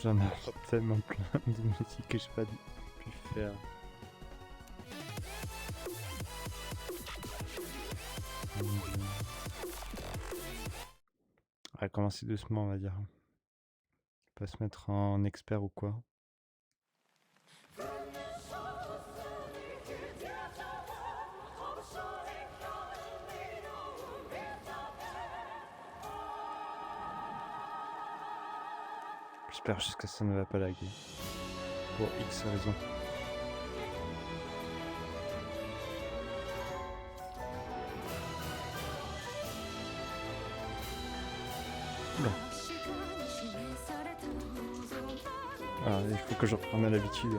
J'en ai tellement plein de musiques que j'ai pas pu faire. On va commencer doucement, on va dire. Pas se mettre en expert ou quoi. J'espère juste que ça ne va pas laguer. Pour X raisons. Oula. Ah, il faut que je reprenne à l'habitude.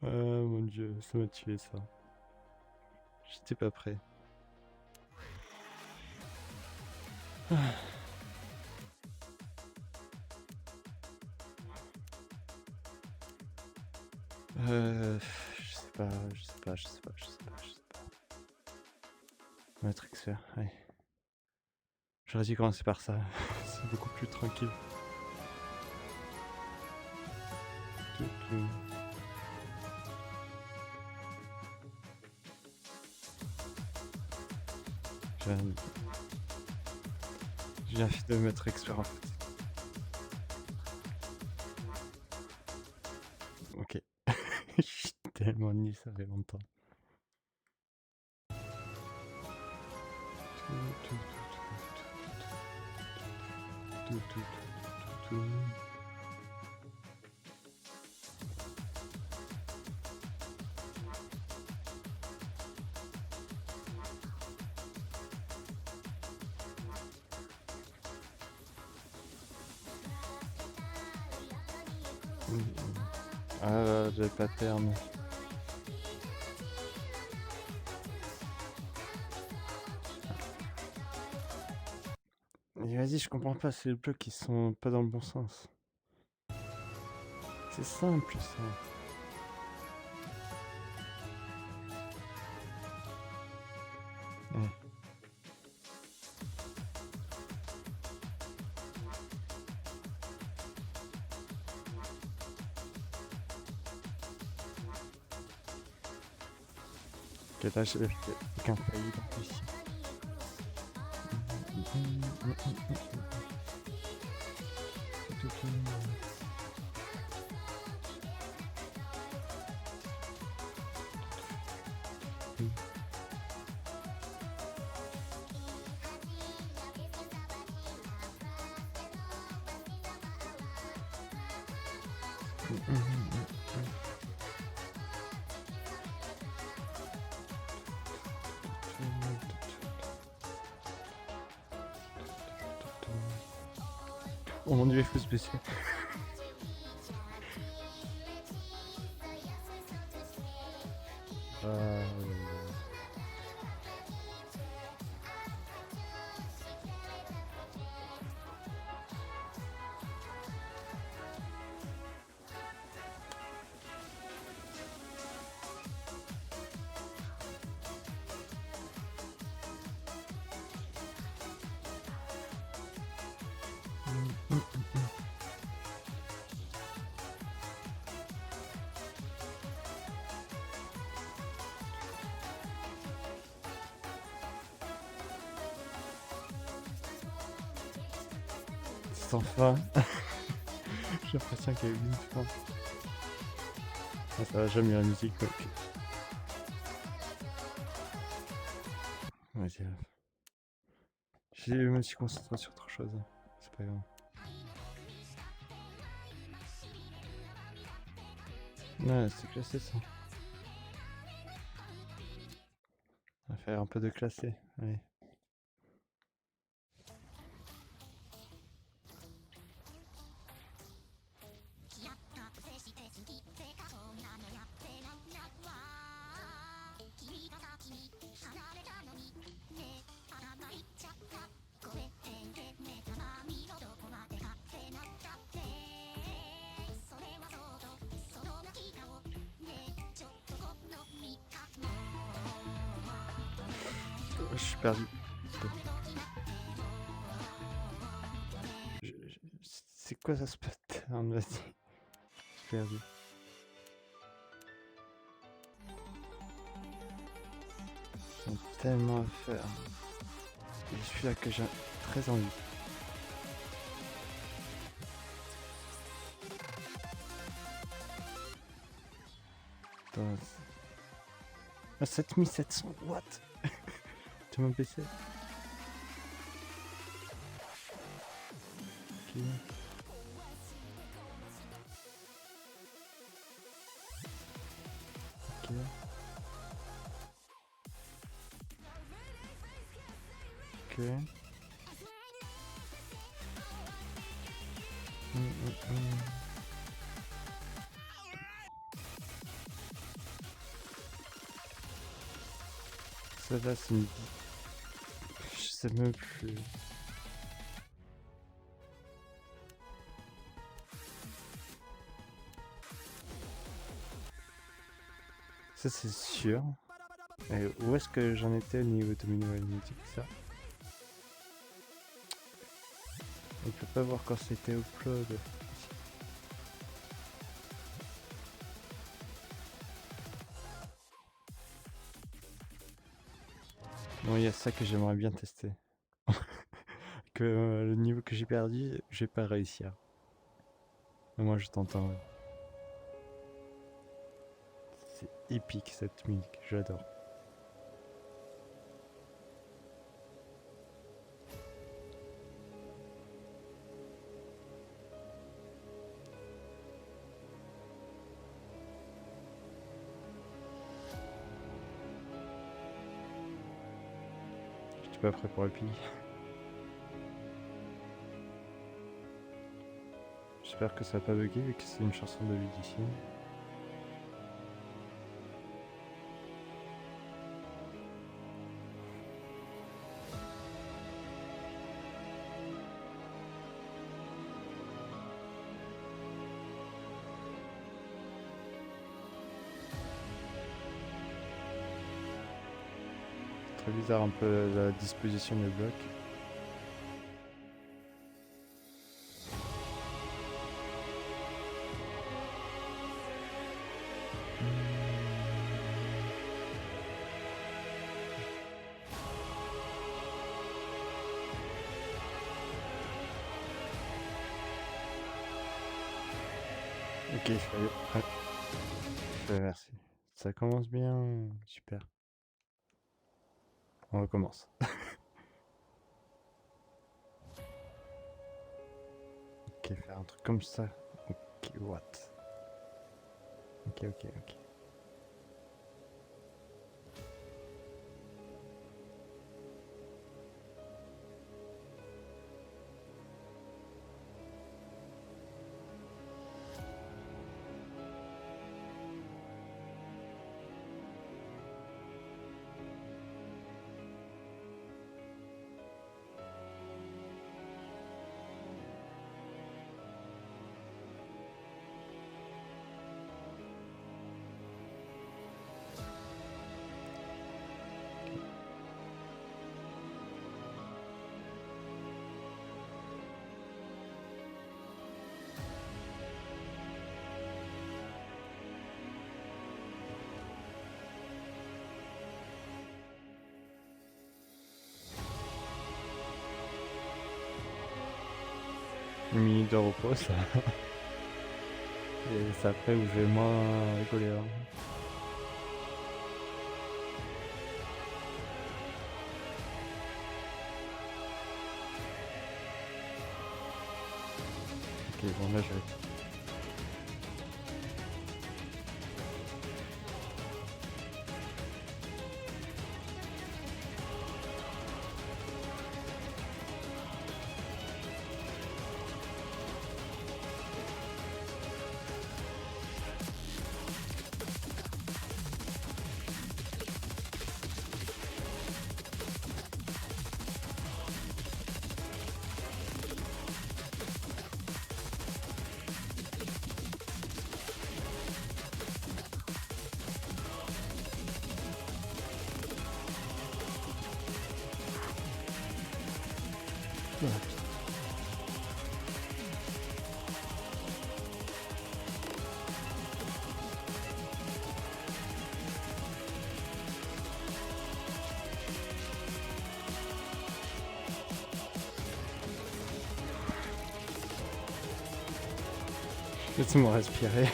Ah mon dieu, ça m'a tué ça. J'étais pas prêt. Je sais pas. Maître expert, allez. J'aurais dû commencer par ça, c'est beaucoup plus tranquille. J'ai bien fait de maître expert en fait. Ok. Je suis tellement nul, ça fait longtemps. Ah, j'avais pas de terme. Mais vas-y, je comprends pas, c'est les blocs qui sont pas dans le bon sens. C'est simple ça. Ouais. Ok, là j'ai aucun failli en plus. Oh mon dieu, il faut se baisser. Sans fin. J'ai l'impression qu'il y a eu une fin. Ah, ça va jamais la musique. Ok. Vas-y. Je me suis concentré sur autre chose. C'est pas grave. Ouais, c'est classé ça. On va faire un peu de classé. Allez. perdu. C'est quoi ça, ce pattern? Vas-y. J'ai perdu. J'ai tellement à faire. Et je suis là que j'ai très envie. Attends. Ah, 7700, what? Tu m'as baissé. Ok. Ok. Ok. Ça là, c'est une... Je sais même plus. Ça c'est sûr. Et où est-ce que j'en étais au niveau de mes nouvelles musiques, ça? On peut pas voir quand c'était upload. Bon, il y a ça que j'aimerais bien tester. Que le niveau que j'ai perdu, je vais pas réussir. Mais moi je t'entends. Ouais. C'est épique cette musique, j'adore. J'étais pas prêt pour le ping. J'espère que ça va pas bugger vu que c'est une chanson de Ludicine. Très bizarre un peu la disposition des blocs. Ok, je fais merci. Ça commence bien, super. On recommence. Ok, faire un truc comme ça. Ok, what? Ok. Une minute de repos, ça. Et c'est après où je vais moins rigoler. Hein. Ok, bon là je vais... dans la piste. Laisse-moi respirer.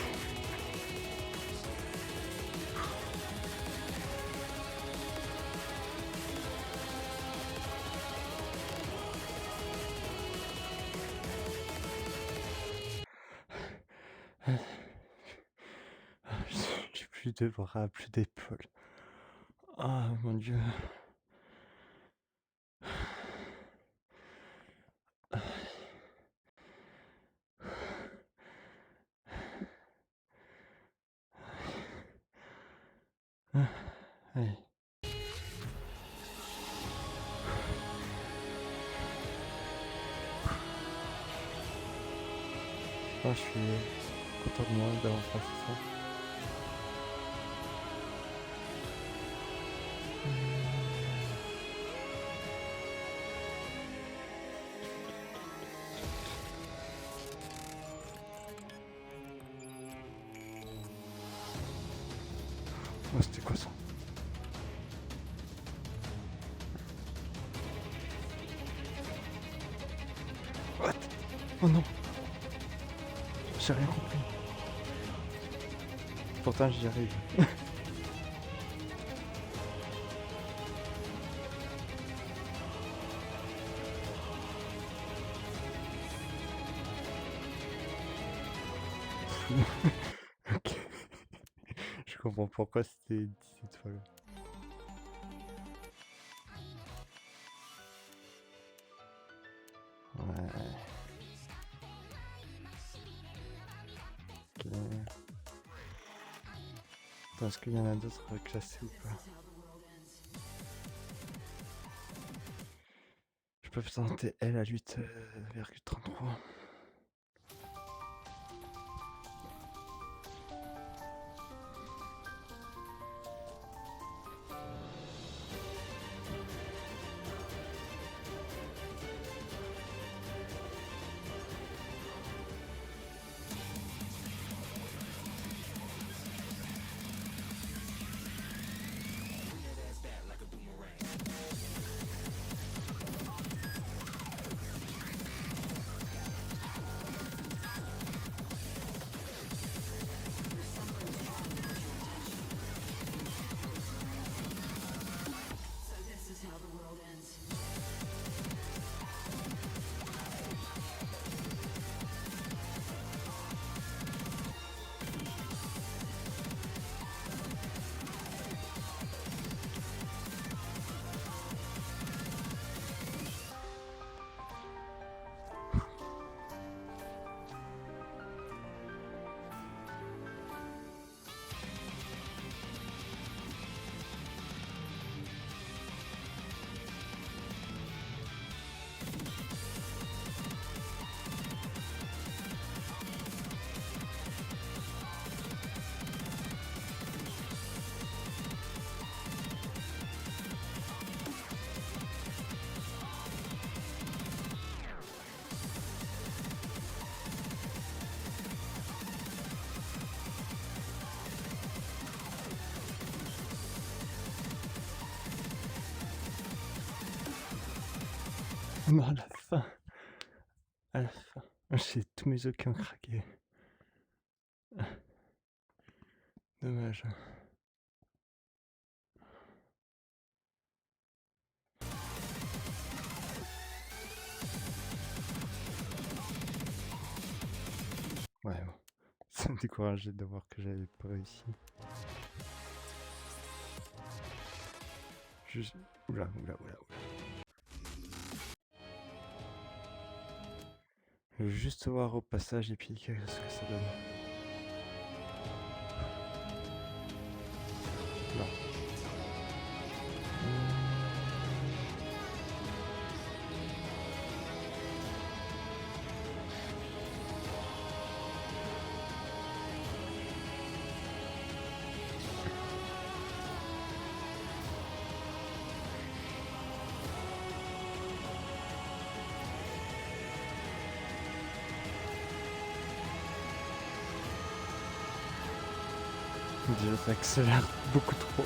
J'ai plus de bras, plus d'épaules. Ah mon Dieu. Allez. Je suis content de moi d'avoir fait ça. Oh, c'était quoi ça? What? Oh non! J'ai rien compris. Pourtant j'y arrive. Ok. Je comprends pourquoi c'était 10 étoiles. Ouais. Ok. Attends, est-ce qu'il y en a d'autres classés ou pas? Je peux tenter elle à 8,33. Non, à la fin. À la fin. J'ai tous mes os qui ont craqué. Dommage. Ouais, bon. Ça me décourageait de voir que j'avais pas réussi. Juste... Oula. Je veux juste voir au passage et puis qu'est-ce que ça donne. Non. Déjà, ça accélère beaucoup trop.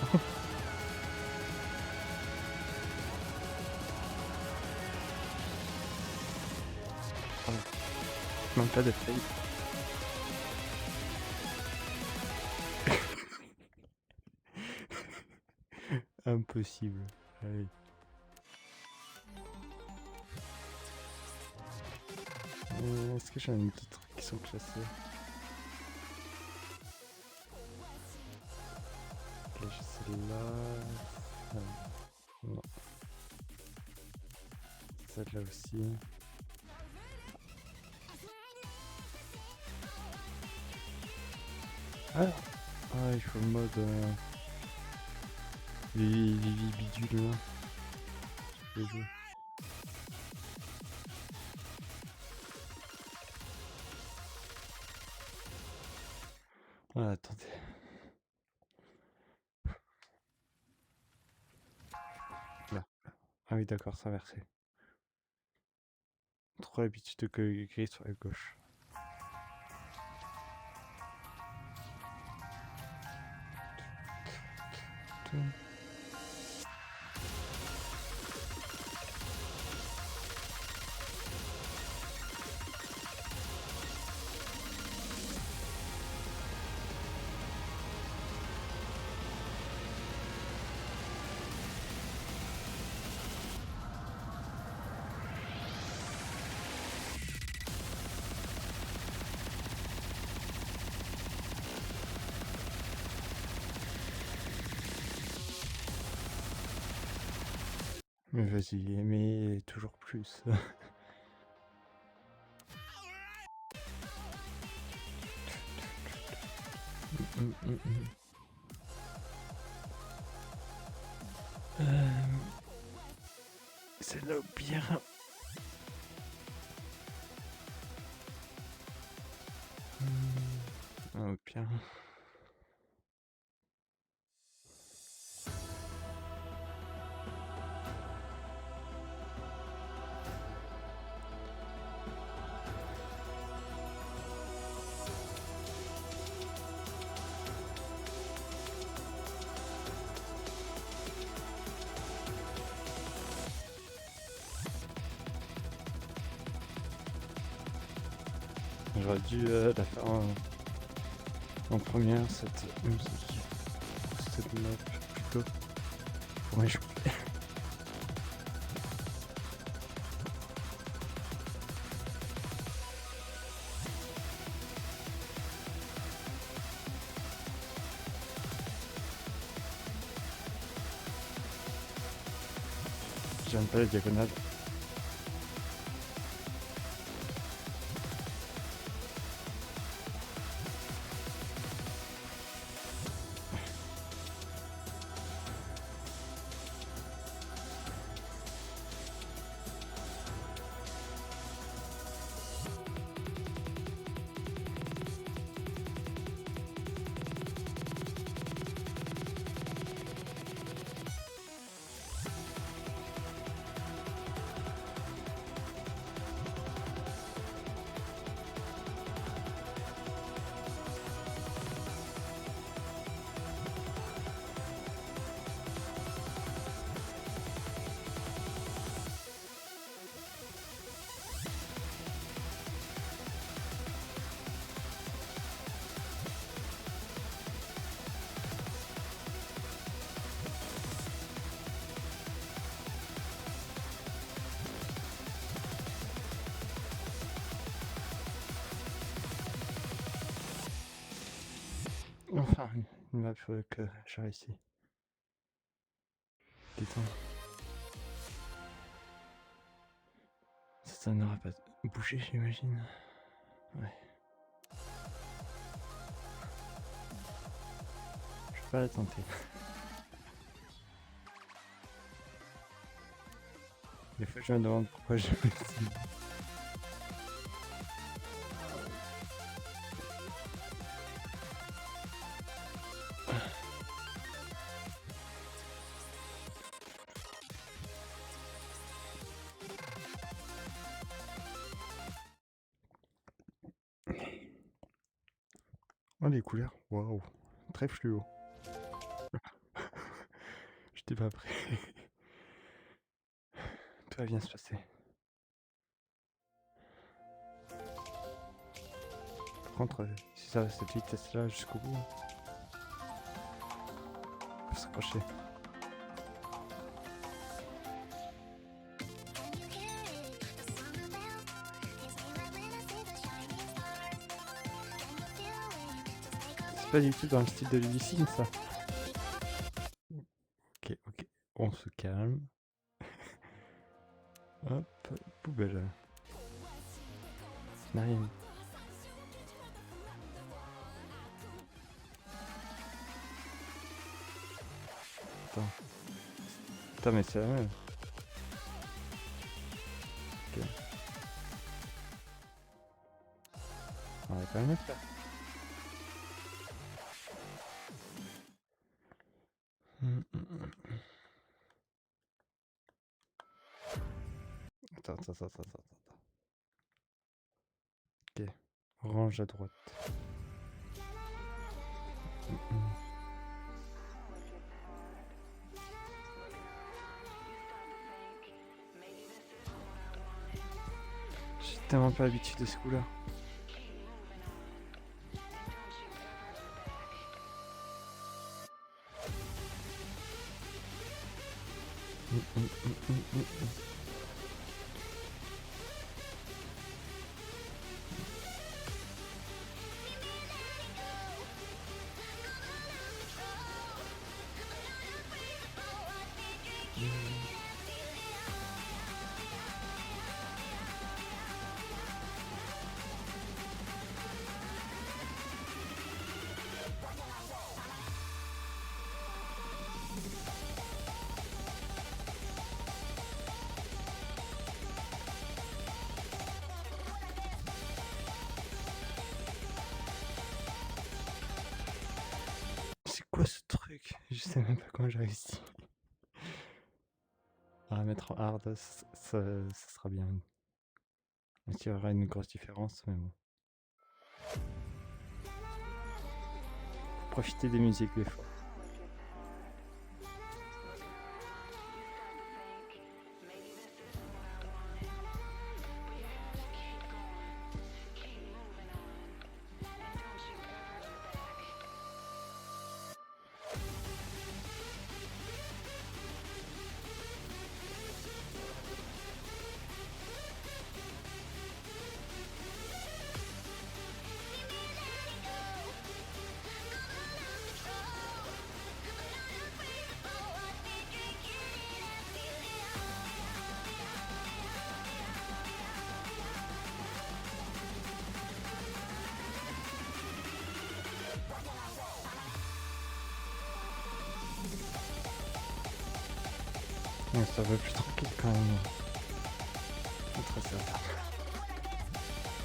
Ah, même pas de fail. Impossible. Allez. Est-ce que j'en ai d'autres qui sont classés? Ok, j'ai celle-là. Non. Celle-là aussi. Ah, il faut le mode les bidules là. Je peux jouer. Ah, attendez. Là. Ah oui, d'accord, c'est inversé. Trop l'habitude de cliquer sur la gauche. Mais vas-y, mais toujours plus. C'est là au pire. Au pire. J'aurais dû la faire en première, cette musique. Cette map plutôt. Pour m'échouer. J'aime pas les diagonales. Enfin, une map que j'ai réussi. Putain. Ça n'aura pas bougé, j'imagine. Ouais. Je vais pas la tenter. Des fois, je me demande pourquoi je me suis... Oh, les couleurs, waouh, très fluo. J'étais pas prêt. Tout va bien se passer. Par contre, si ça va cette vitesse-là jusqu'au bout, faut s'accrocher. C'est pas du tout dans le style de l'Ulyssine, ça. Ok, ok, on se calme. Hop, poubelle. Rien. Attends. Putain, mais c'est la même. Ok. On va quand même le faire. Attends. Ok. Orange à droite. J'ai tellement pas l'habitude de ce coup-là. C'est quoi ce truc? Je sais même pas comment j'ai réussi. On va mettre en hard, ça sera bien. Même s'il y aura une grosse différence, mais bon. Faut profiter des musiques des fois. Ouais, ça va plus tranquille quand même. C'est très sympa.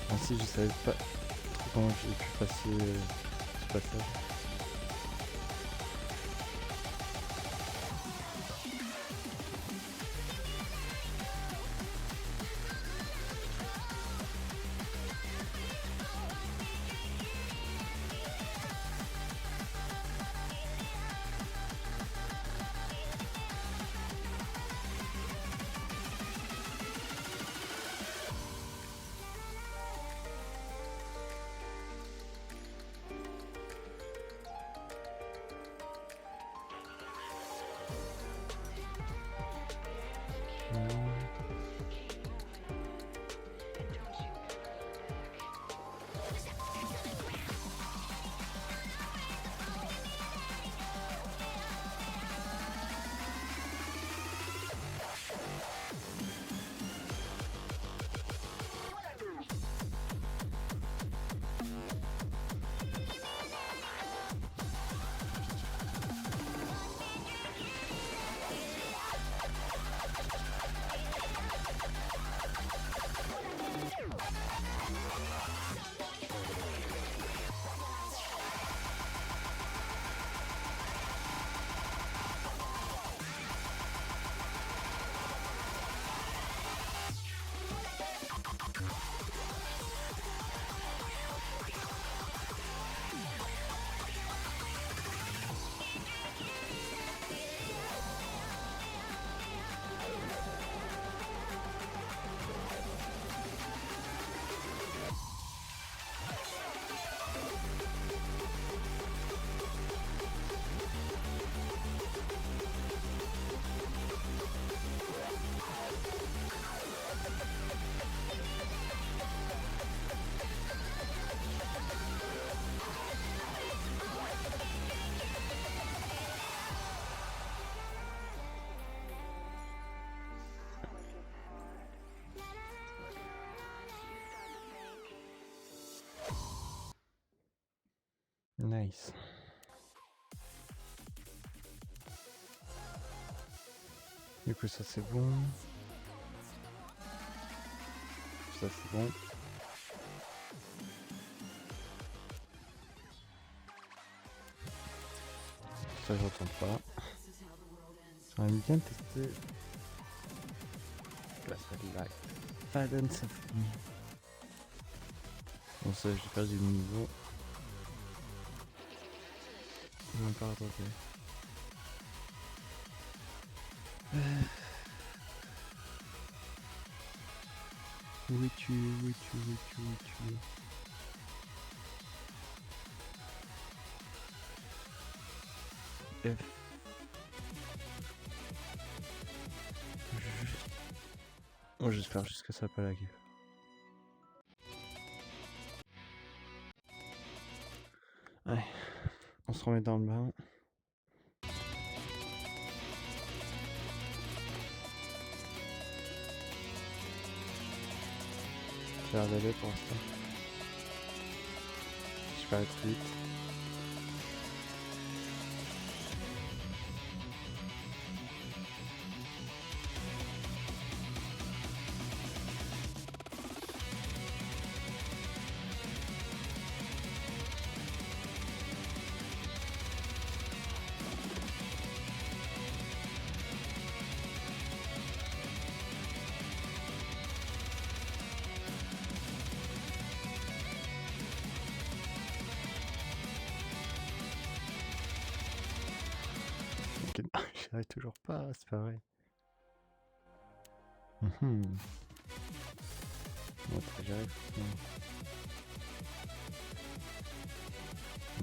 Même si je savais pas trop comment j'ai pu passer ce passage. Nice. Du coup ça c'est bon. Ça c'est bon. Ça je retente pas. J'aurais bien testé la salle Balance of Me. Bon ça j'ai perdu le niveau. On va pas retenter. Où es-tu? Où es-tu? Où es-tu? Où es-tu? F. Oh, j'espère juste que ça va pas laguer. Allez, on se remet dans le bain. Ça a l'air d'aller pour l'instant. Je vais aller trop vite. J'y arrive toujours pas, c'est pas vrai. Bon, j'y arrive.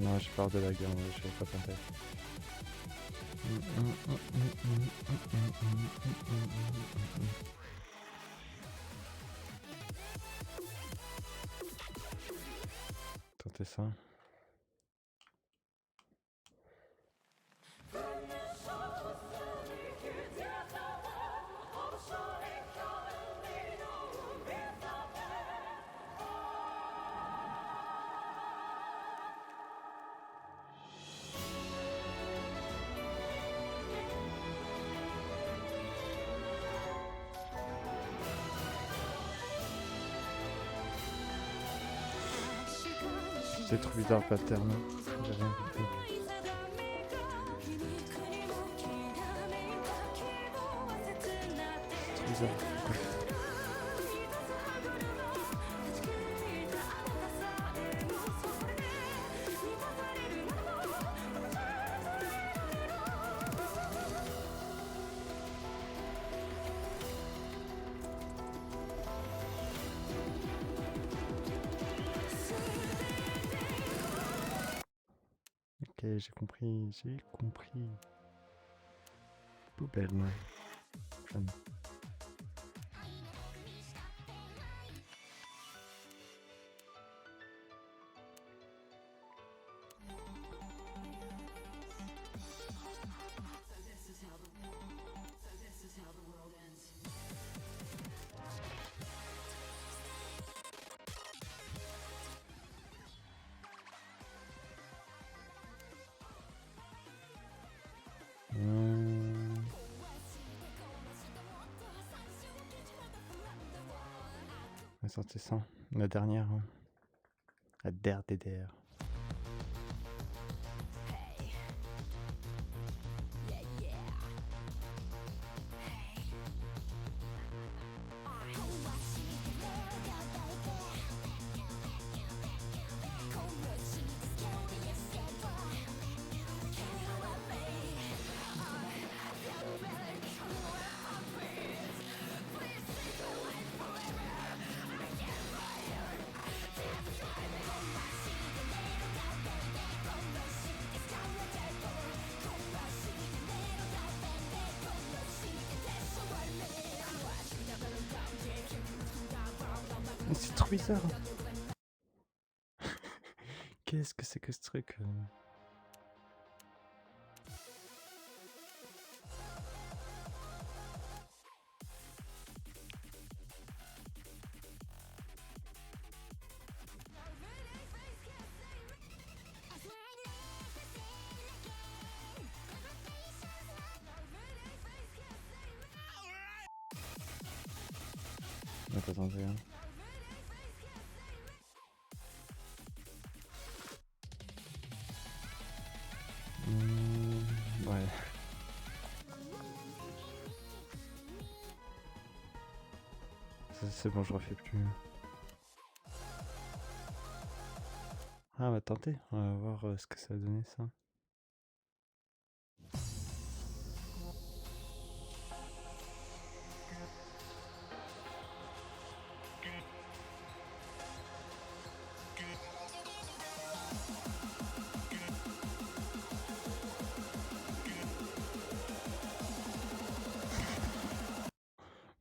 Non, j'ai peur de la guerre, je vais pas tenter. Tentez ça. C'est trop bizarre le pattern. J'ai rien compris. C'est trop bizarre. Ok, j'ai compris, j'ai compris. Poubelle, moi. J'aime. On va sortir ça. La dernière. Hein. La DRDDR. C'est trop bizarre. Qu'est-ce que c'est que ce truc On va pas tenter, hein. Ouais. C'est bon, je refais plus. Ah, on va tenter. On va voir ce que ça va donner, ça.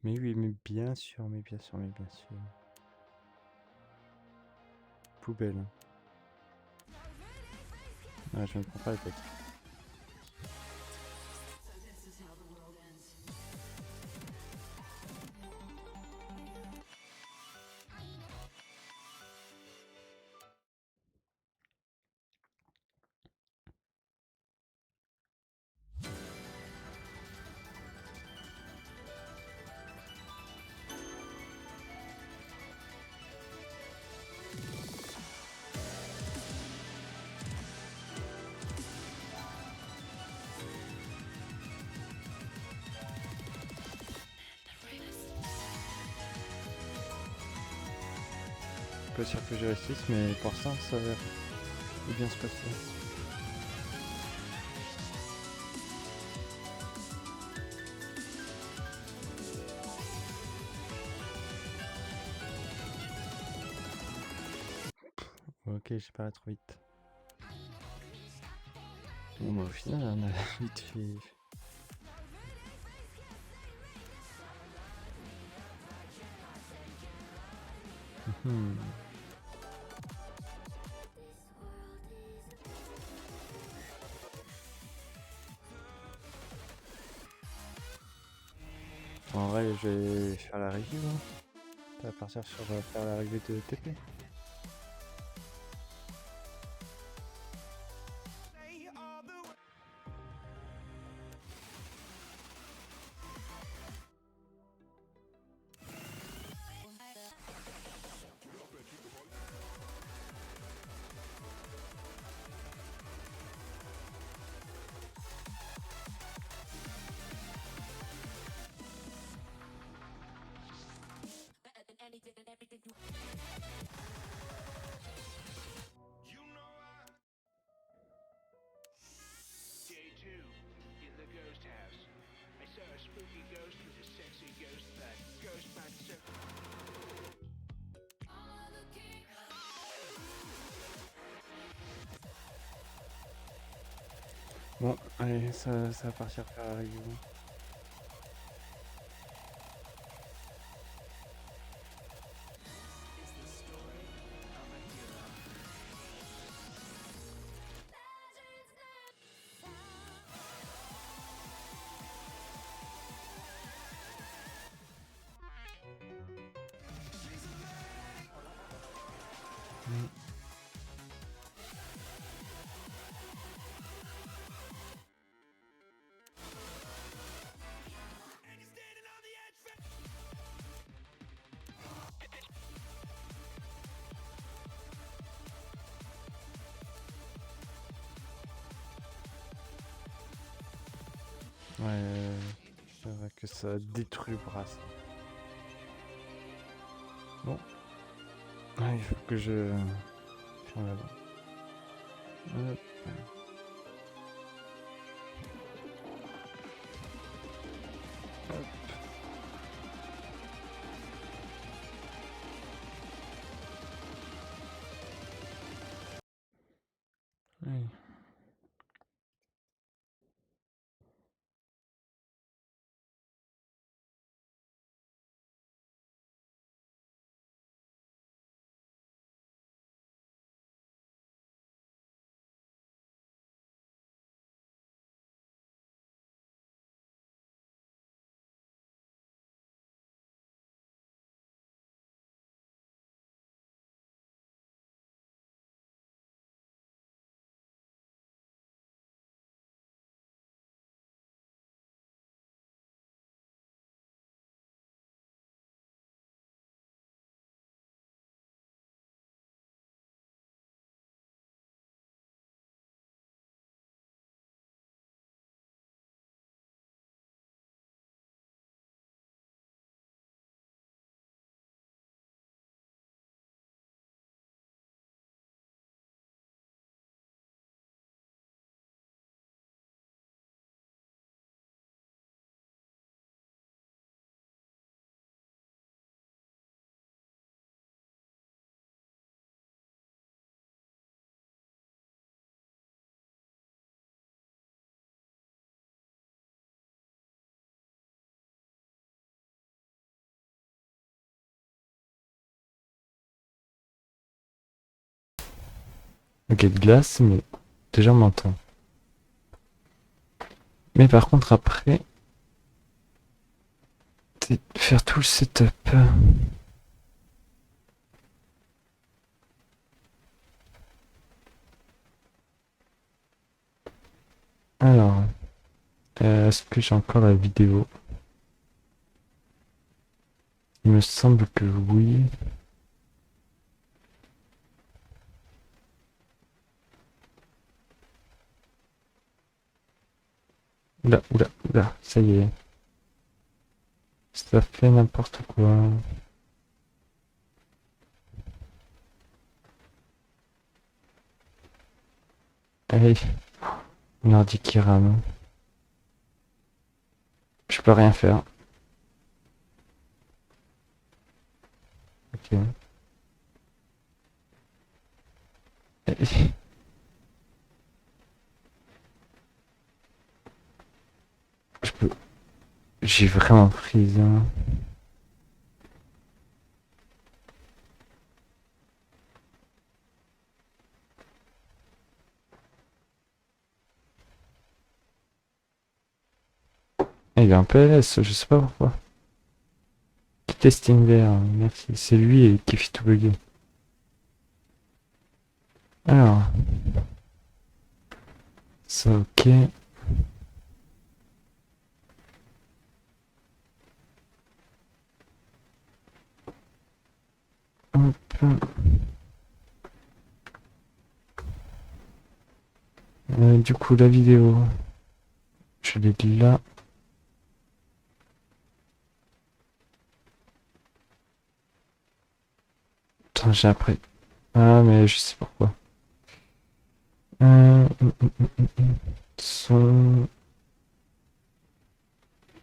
Mais oui, mais bien sûr, mais bien sûr, mais bien sûr. Poubelle. Ah, je me prends pas la tête. Pas sûr que je réussisse, mais pour ça, ça va bien se passer. Ok, j'ai pas trop vite. Bon, bah, au final, on a vite fait. En vrai, je vais faire la review. Hein. On va partir sur faire la review de TP. Bon, allez, ça va partir faire la review. Ouais, c'est vrai que ça détruit le bras. Ça. Bon. Ah, il faut que je ferme là-bas. Hop. Hop. Allez. Ok, de glace, mais déjà on m'entend. Mais par contre, après, c'est faire tout le setup. Alors, est-ce que j'ai encore la vidéo? Il me semble que oui. Oula, oula, oula, ça y est. Ça fait n'importe quoi. Allez, mon ordi qui rame. Je peux rien faire. Ok. Je peux... J'ai vraiment prise, hein. Il est un PLS, je sais pas pourquoi. Testing vert, merci. C'est lui qui fait tout bugger. Alors, ça ok. Hop. Du coup, la vidéo, je l'ai là. Attends, j'ai après. Ah, mais je sais pourquoi. Son...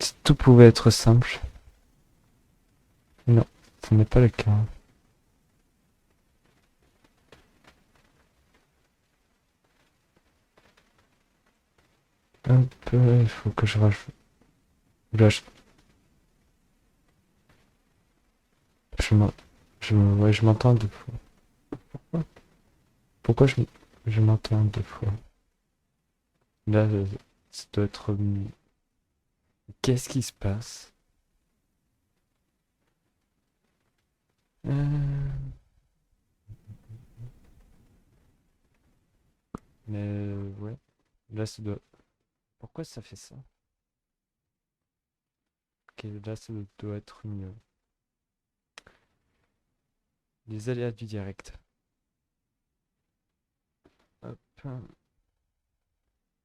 Si tout pouvait être simple. Non, ce n'est pas le cas. Hop, il faut que je rajoute. Là, je m'en- ouais, je m'entends deux fois. Pourquoi je m'entends deux fois? Là, ça doit être mieux. Qu'est-ce qui se passe? Euh, Mais ouais, là, ça doit. Pourquoi ça fait ça? Ok, là, ça doit être mieux. Les aléas du direct. Hop.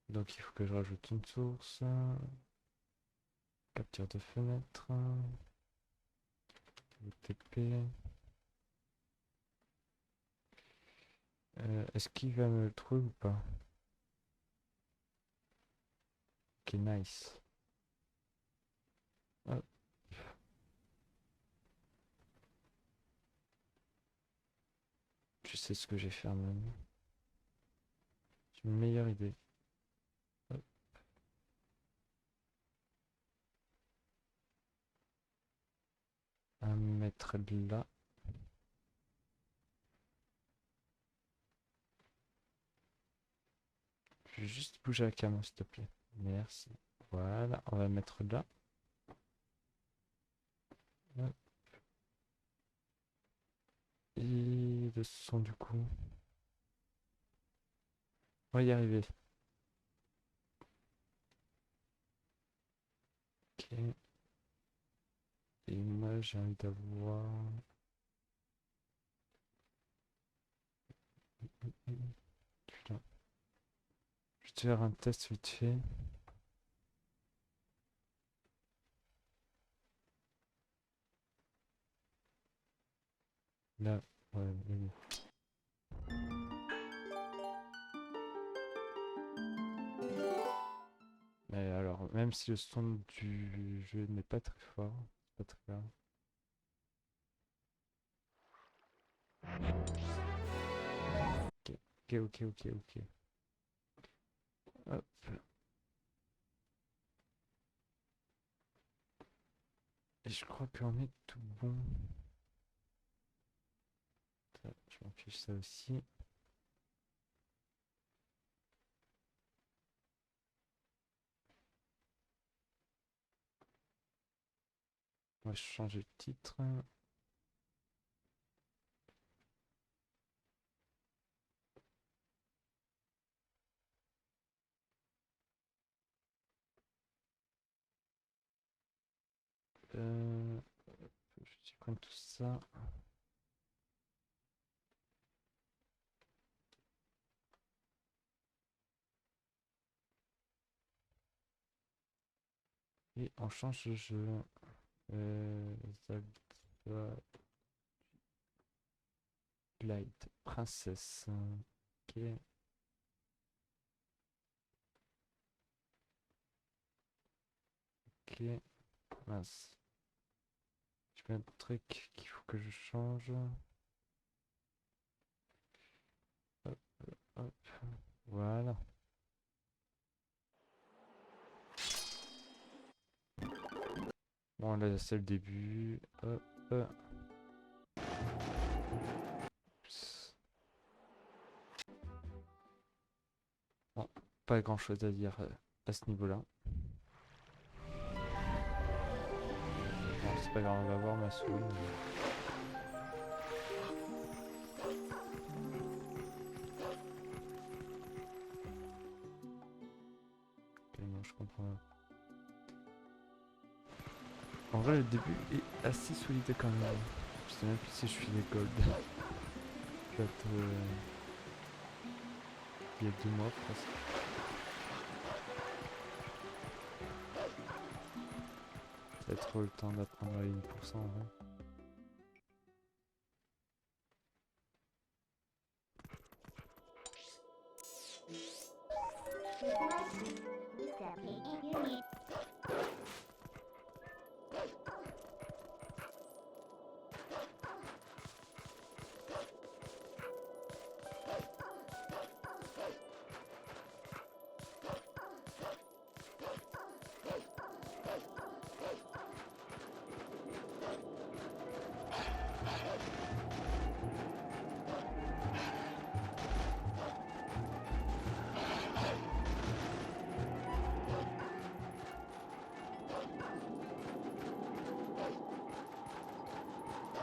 Donc, il faut que je rajoute une source. Capture de fenêtre. OTP. Est-ce qu'il va me le trouver ou pas? Ok, nice. Hop, je sais ce que je vais faire même. J'ai une meilleure idée. Hop, à mettre là. Je vais juste bouger la caméra, s'il te plaît. Merci. Voilà, on va mettre là. Hop. Et le son du coup. On va y arriver. Ok. Et moi j'ai envie d'avoir. Putain. Je vais te faire un test vite fait. Là, ouais, oui. Mais alors, même si le son du jeu n'est pas très fort, c'est pas très grave. Ok, ok, ok, ok, ok. Hop. Et je crois qu'on est tout bon. Ça, je m'en fiche ça aussi. On va changer le titre. Je supprime tout ça. Et on change de jeu. Zelda Light Princesse. Ok. Ok. Mince. Je mets un truc qu'il faut que je change. Hop, hop. Voilà. Bon, là, c'est le début. Hop. Bon, pas grand chose à dire à ce niveau-là. Bon, c'est pas grave, on va voir ma souris. Ok, non, je comprends. En vrai, le début est assez solide quand même. Je sais même plus si je suis des gold. Je vais être, il y a 2 mois presque. Ça va être trop le temps d'apprendre à 1% en vrai.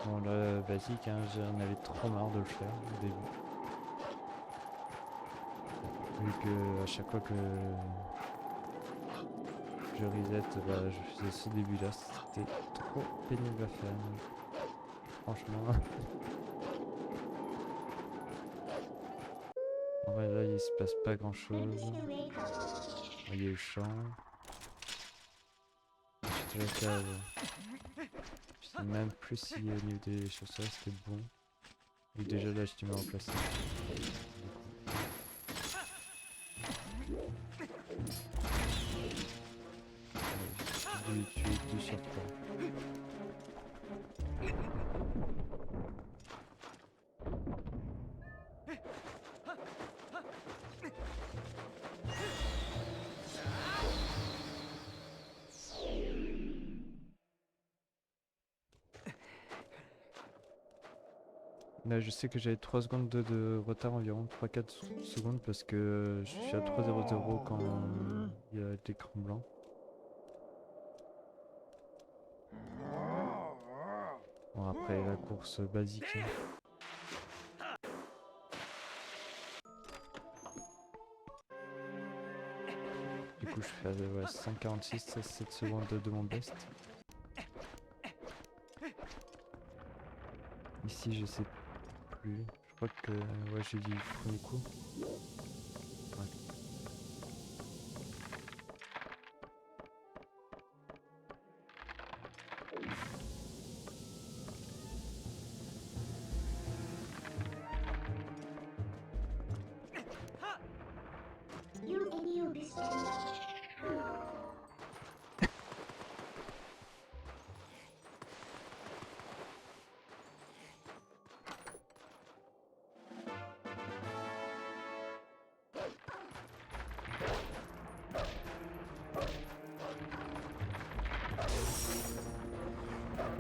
Bon là, basique, hein, j'en avais trop marre de le faire au début. Vu que à chaque fois que je reset, bah, je faisais ce début là, c'était trop pénible à faire. Franchement. En vrai là il se passe pas grand chose. Il y a eu le champ. Ensuite la cave. Je sais même plus si au niveau des chaussures c'était bon. Ou déjà là je t'ai mis en place. J'ai dû tuer 2 sur 3. Là je sais que j'avais 3 secondes de retard environ, 3-4 secondes parce que je suis à 3,00 quand il y a l'écran blanc. Bon après la course basique. Hein. Du coup je fais ouais, 5,46, 7 secondes de mon best. Ici je sais plus. Je crois que ouais j'ai dit le premier coup. Ouais.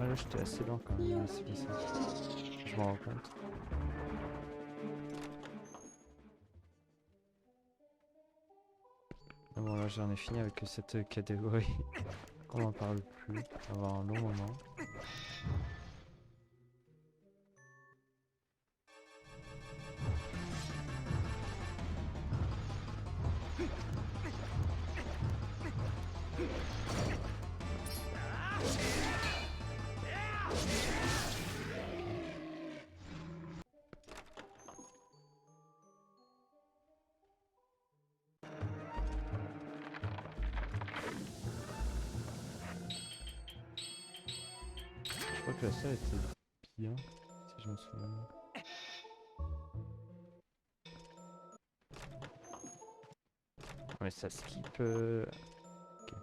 Là j'étais assez lent quand même, c'est ça. Je m'en rends compte. Bon là j'en ai fini avec cette catégorie. On n'en parle plus avant un long moment. Je crois que la salle était bien, si je me souviens. Ouais, ça skip. Ok.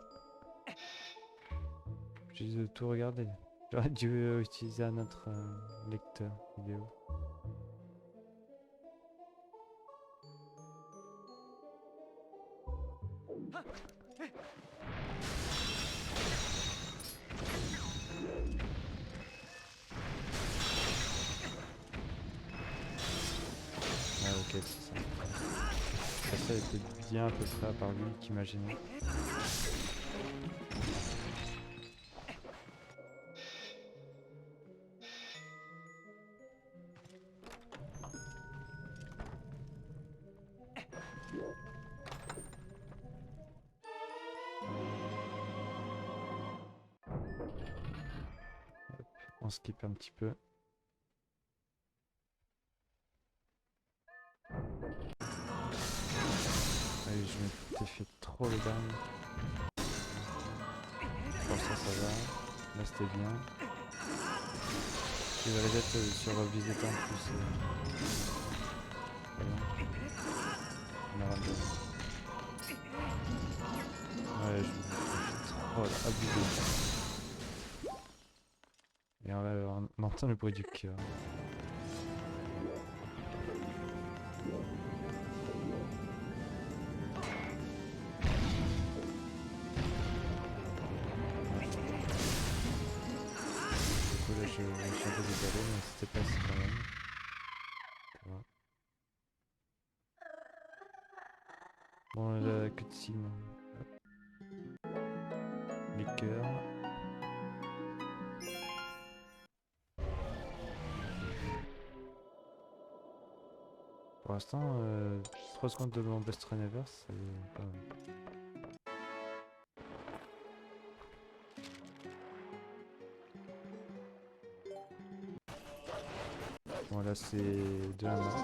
J'ai de tout regarder. J'aurais dû utiliser un autre lecteur vidéo. Ah ok, c'est ça. Ça était bien à peu près à part lui qui m'a gêné. Hop, on skip un petit peu. Allez, je m'étais fait trop le down. Bon, ça va. Là, c'était bien. Je vais reset sur Visita en plus. Voilà. On a rendu. Ouais, je me suis trop abusé. Et on entend le bruit du cœur. Là, je suis un peu décalé, mais c'était pas si quand même. Voilà. Bon, la cutscene. Les cœurs. Pour l'instant, 3 secondes de mon best run ever, c'est pas mal. Bon, là, c'est de la main.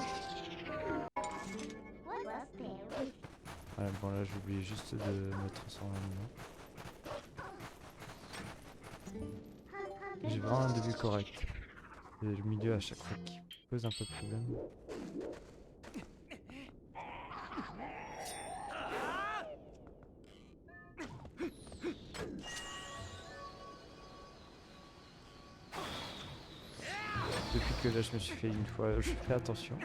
Voilà, bon, là, j'ai oublié juste de me transformer en humain. J'ai vraiment un début correct. Et le milieu à chaque fois qui pose un peu de problème. Depuis que là je me suis fait une fois, je fais attention.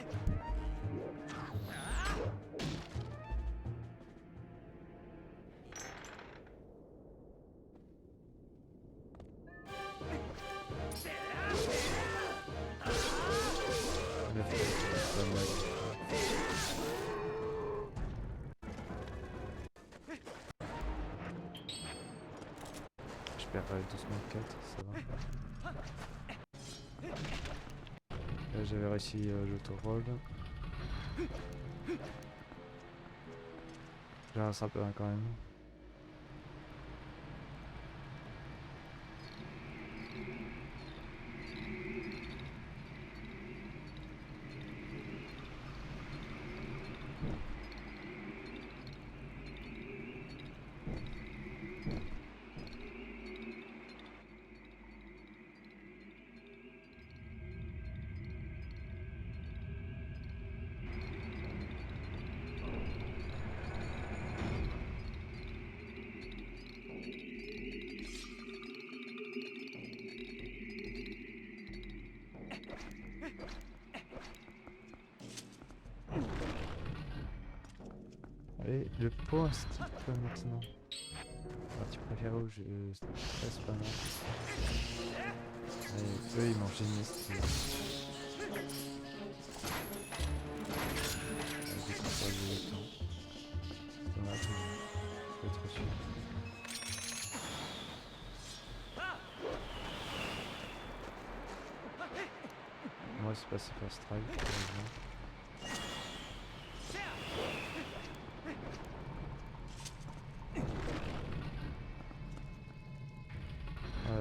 Je perds doucement 4, ça va. Là j'avais réussi l'auto-roll. J'ai un peu quand même. Allez, le point skip maintenant. Alors, tu préfères où je stresse pas mal. Allez, eux ils m'ont gêné ce dommage, faut être sûr. Moi c'est passé par strike, par exemple.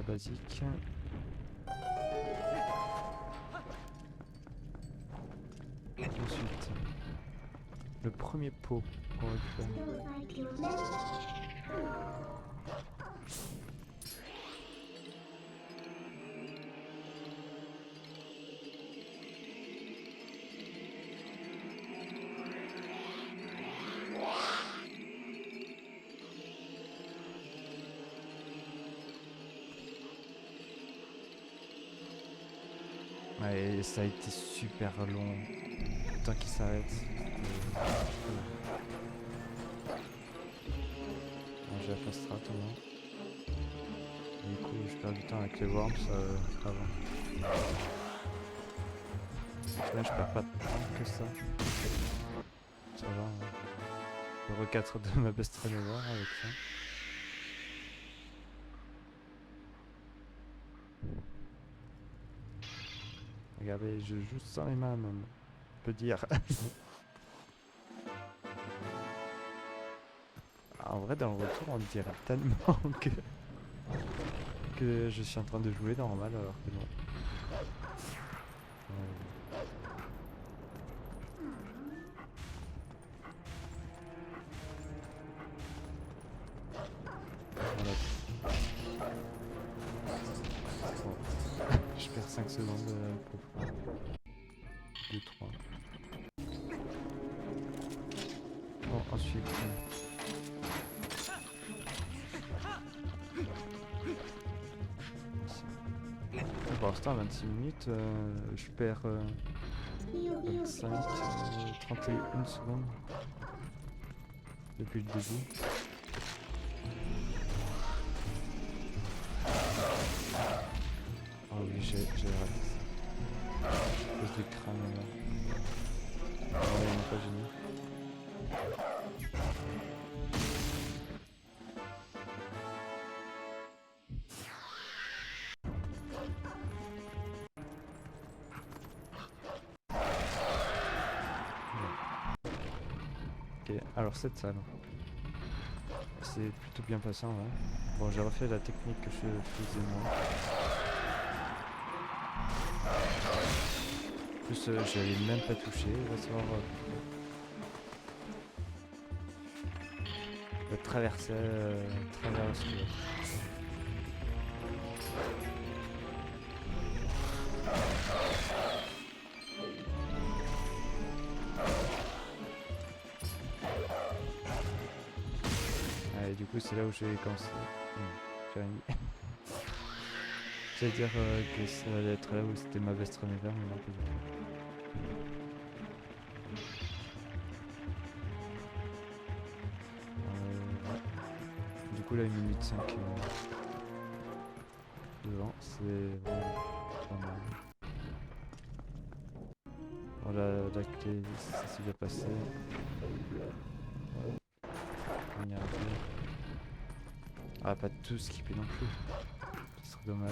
basique. Ensuite, le premier pot qu'on récupère. Ouais, et ça a été super long. Le temps qu'il s'arrête. J'ai la fast strat au moins. Du coup, je perds du temps avec les worms avant. Là, je perds pas tant que ça. Ça va. Hein. Euro 4 de ma best run ever avec ça. Regardez, je joue sans les mains même. On peut dire. En vrai, dans le retour, on dirait tellement que je suis en train de jouer normal alors que non. Voilà. Bon. Je perds 5 secondes pour 2, 3. Bon, ensuite. Pour l'instant, à 26 minutes, je perds 25, 31 secondes depuis le début. Ah oui, j'ai raté ça. Cause des crânes là. Ah ouais, il n'est pas génial. Ok, alors cette salle. C'est plutôt bien passé en vrai. Bon, j'ai refait la technique que je faisais moi. En plus, j'avais même pas touché. Il va savoir. Traverser travers le studio. Et du coup, c'est là où j'ai commencé. J'allais dire que ça allait être là où c'était ma best run ever, mais non, pas du tout. Ouais. Du coup, là, 1 minute 5 devant, c'est vraiment pas mal. Bon, la clé, ça s'est bien passé. On y arrive. Ah, pas tout skipper non plus. Ce serait dommage.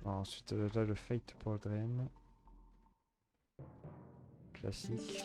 Ensuite, là, le Fate pour le drain. Classique.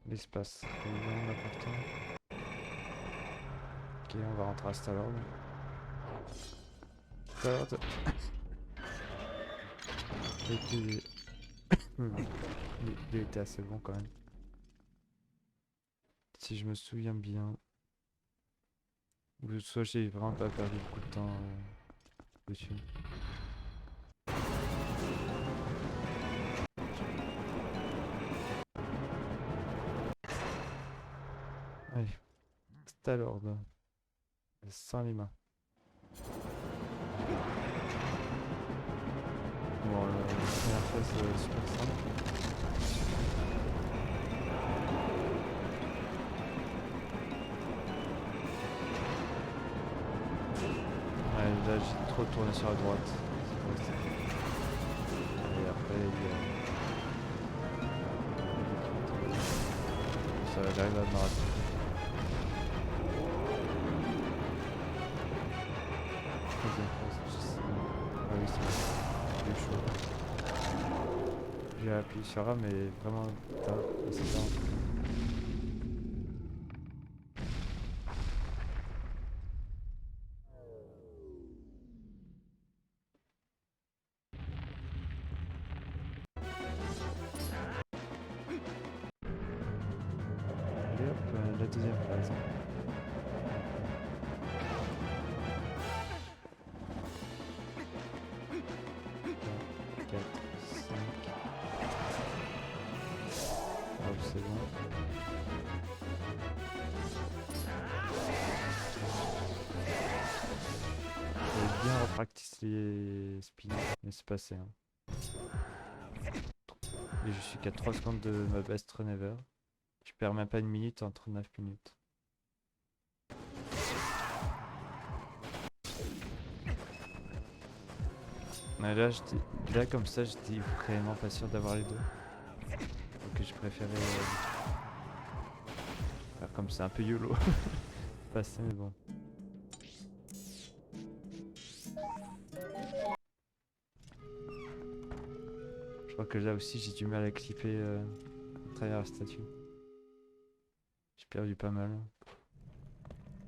L'espace, c'est vraiment important. Ok, on va rentrer à Star-Lord. Star-Lord. Il était assez bon quand même. Si je me souviens bien. Ou soit j'ai vraiment pas perdu beaucoup de temps dessus. Allez, Star-Lord. Sans les mains. Bon, la première phase super simple. Ouais, là j'ai trop tourné sur la droite. C'est pour ça. Et après ça va, j'arrive à me rater. Deuxième phase, ah oui c'est chaud. J'ai appuyé sur A mais vraiment tard, assez tard. Et hop, la deuxième phase. 4, 5. Hop, c'est bon. J'avais bien repractice les spins, mais c'est passé. Hein. Et je suis qu'à 3 secondes de ma best run ever. Je perds même pas une minute entre 9 minutes. Mais là, là comme ça, j'étais vraiment pas sûr d'avoir les deux. Donc je préférais faire comme c'est un peu YOLO. Passer, mais bon. Je crois que là aussi, j'ai du mal à clipper à travers la statue. J'ai perdu pas mal.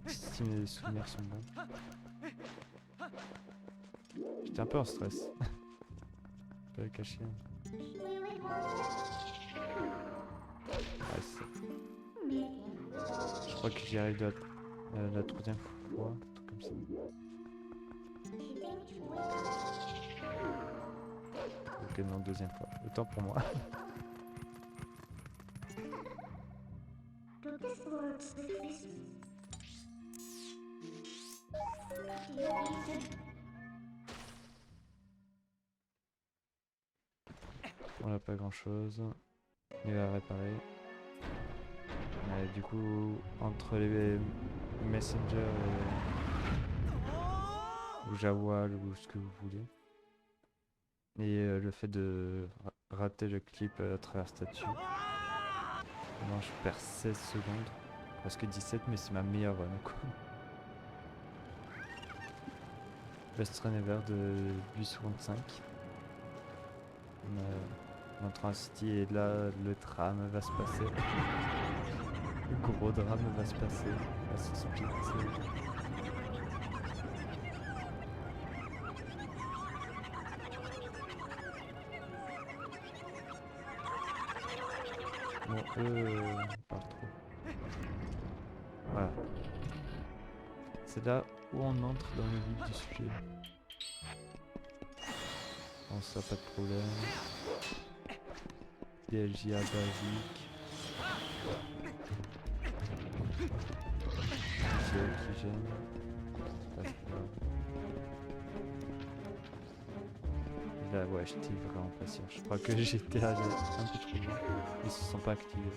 Si mes souvenirs sont bons. J'étais un peu en stress. Je peux le cacher. Ouais, je crois que j'y arrive la troisième fois, un truc comme ça. Ok, non, deuxième fois. Autant pour moi. On a pas grand chose. Il va réparer. Du coup, entre les Messenger ou Jawal ou ce que vous voulez. Et le fait de rater le clip à travers statue. Non, je perds 16 secondes. Presque 17, mais c'est ma meilleure run quoi. Best run ever de 8 secondes 5. On entre en city et là le drame va se passer. Le gros drame va se passer. À ce split. Bon, parle trop. Voilà. C'est là où on entre dans le vif du sujet. Bon, ça pas de problème. DLJA basique. C'est qui gêne. C'est pas grave. Là, ouais, j'étais vraiment pas sûr. Je crois que j'étais allé un peu trop loin. Ils se sont pas activés.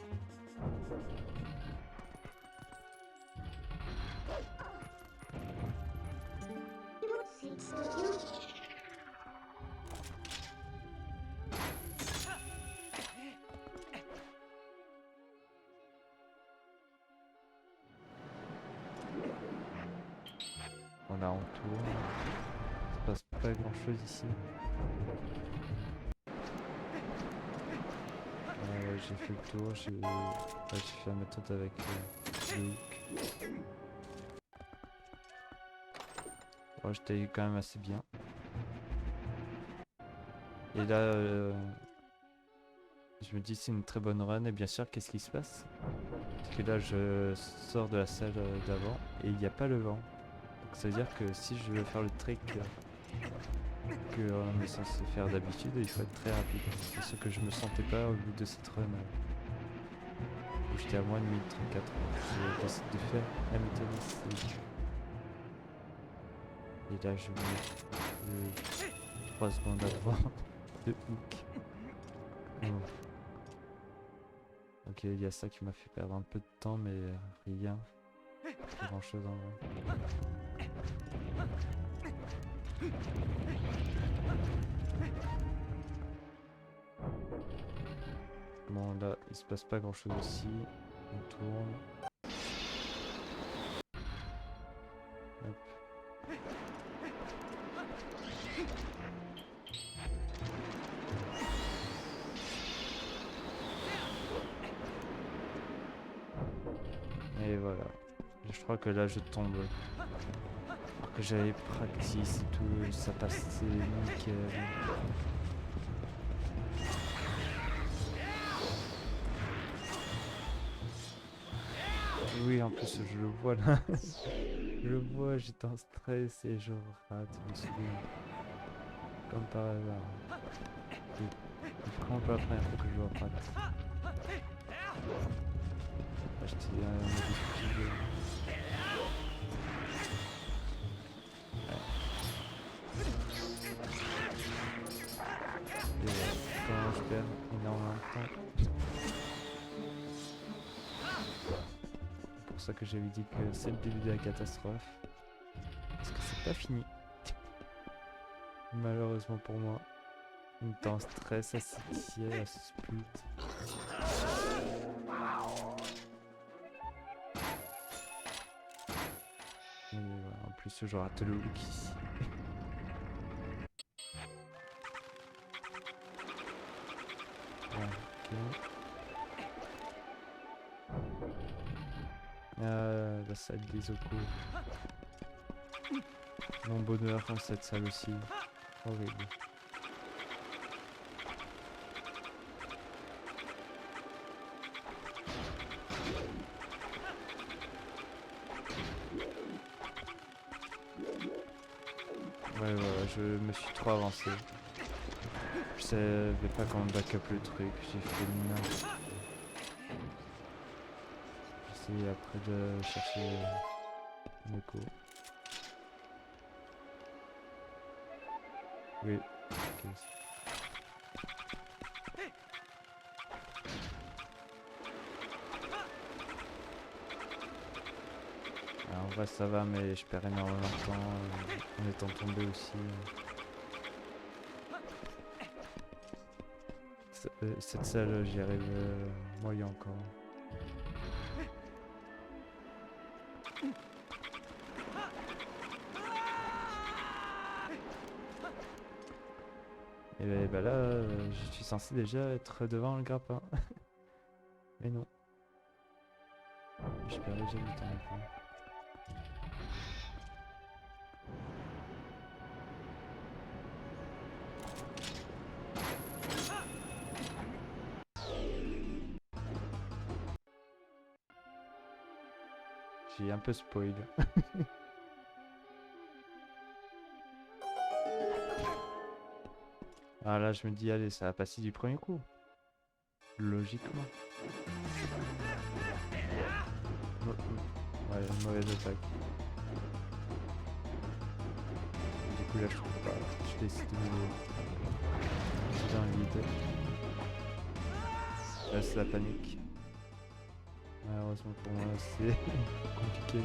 On a en tour. Il se passe pas grand chose ici. j'ai fait le tour, j'ai fait la méthode avec le hook. Oh, j'étais quand même assez bien. Et là, je me dis c'est une très bonne run et bien sûr qu'est-ce qui se passe? Parce que là je sors de la salle d'avant et il n'y a pas le vent. Donc ça veut dire que si je veux faire le trick qu'on est censé faire d'habitude, il faut être très rapide. C'est ce que je me sentais pas au bout de cette run où j'étais à moins de 1034. J'ai décidé de faire la méthode ici. Et là je mets 3 secondes avant de hook. Oh. Ok, il y a ça qui m'a fait perdre un peu de temps, mais rien. Pas grand chose en vrai. Bon, là, il se passe pas grand chose aussi. On tourne. Hop. Et voilà. Je crois que là, je tombe. Alors que j'avais practice et tout, ça passait nickel. Oui, en plus, je le vois là. Je le vois, j'étais en stress et je rate une seconde. Comme par hasard. C'est vraiment pas la première fois que je le rate. J'étais en mode difficile. Et quand je perds énormément de temps. C'est pour ça que j'avais dit que c'est le début de la catastrophe. Parce que c'est pas fini. Malheureusement pour moi. On était en stress, à s'étirer, à se split. Et voilà, en plus je rate le hook ici. Ok. La salle des Oko. Mon bonheur, cette salle aussi. Horrible. Ouais, voilà, je me suis trop avancé. Je savais pas comment backup le truc, j'ai fait le nain. J'essayais après de chercher une écho. Oui, ok. Alors, en vrai ça va, mais je perds énormément de temps en étant tombé aussi. Cette salle, j'y arrive moyen encore. Et bah là, je suis censé déjà être devant le grappin. Mais non. Je perds déjà du temps maintenant. J'ai un peu spoil. Ah là, je me dis, allez, ça va passer du premier coup. Logiquement. Ouais, une mauvaise attaque. Du coup, là, je trouve pas. Je décide de me dans le vide. Là, c'est la panique. Malheureusement pour moi, c'est compliqué.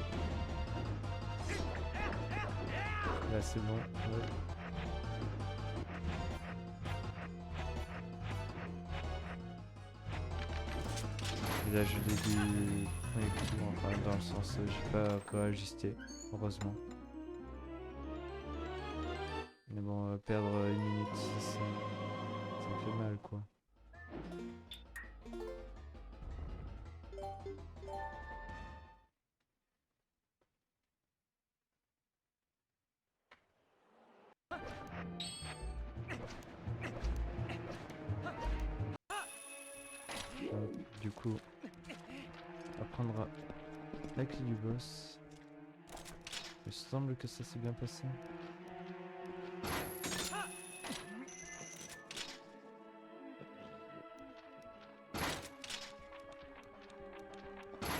Là, c'est bon. Ouais. Et là, je l'ai du premier coup, enfin, dans le sens, j'ai pas encore ajusté, heureusement. Mais bon, perdre 1 minute 6, ça me fait mal, quoi. Du coup, on prendra la clé du boss. Il semble que ça s'est bien passé.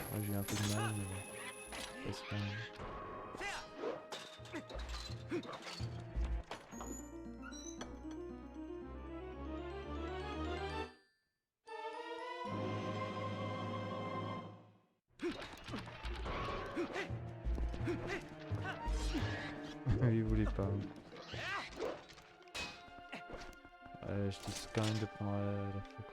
Ah, j'ai eu un peu de mal, mais bon, c'est pas grave. Il voulait pas. Je décide quand même de prendre la faux.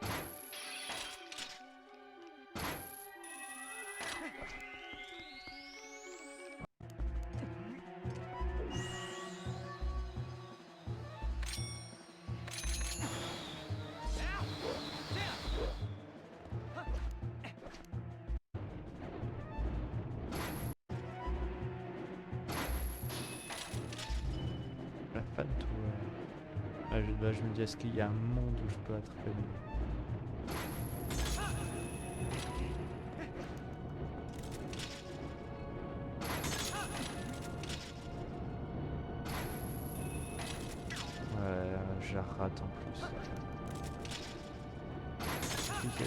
La fat ou là je me dis est-ce qu'il y a un monde où je peux attraper lui. Ouais, je la rate en plus. Ok.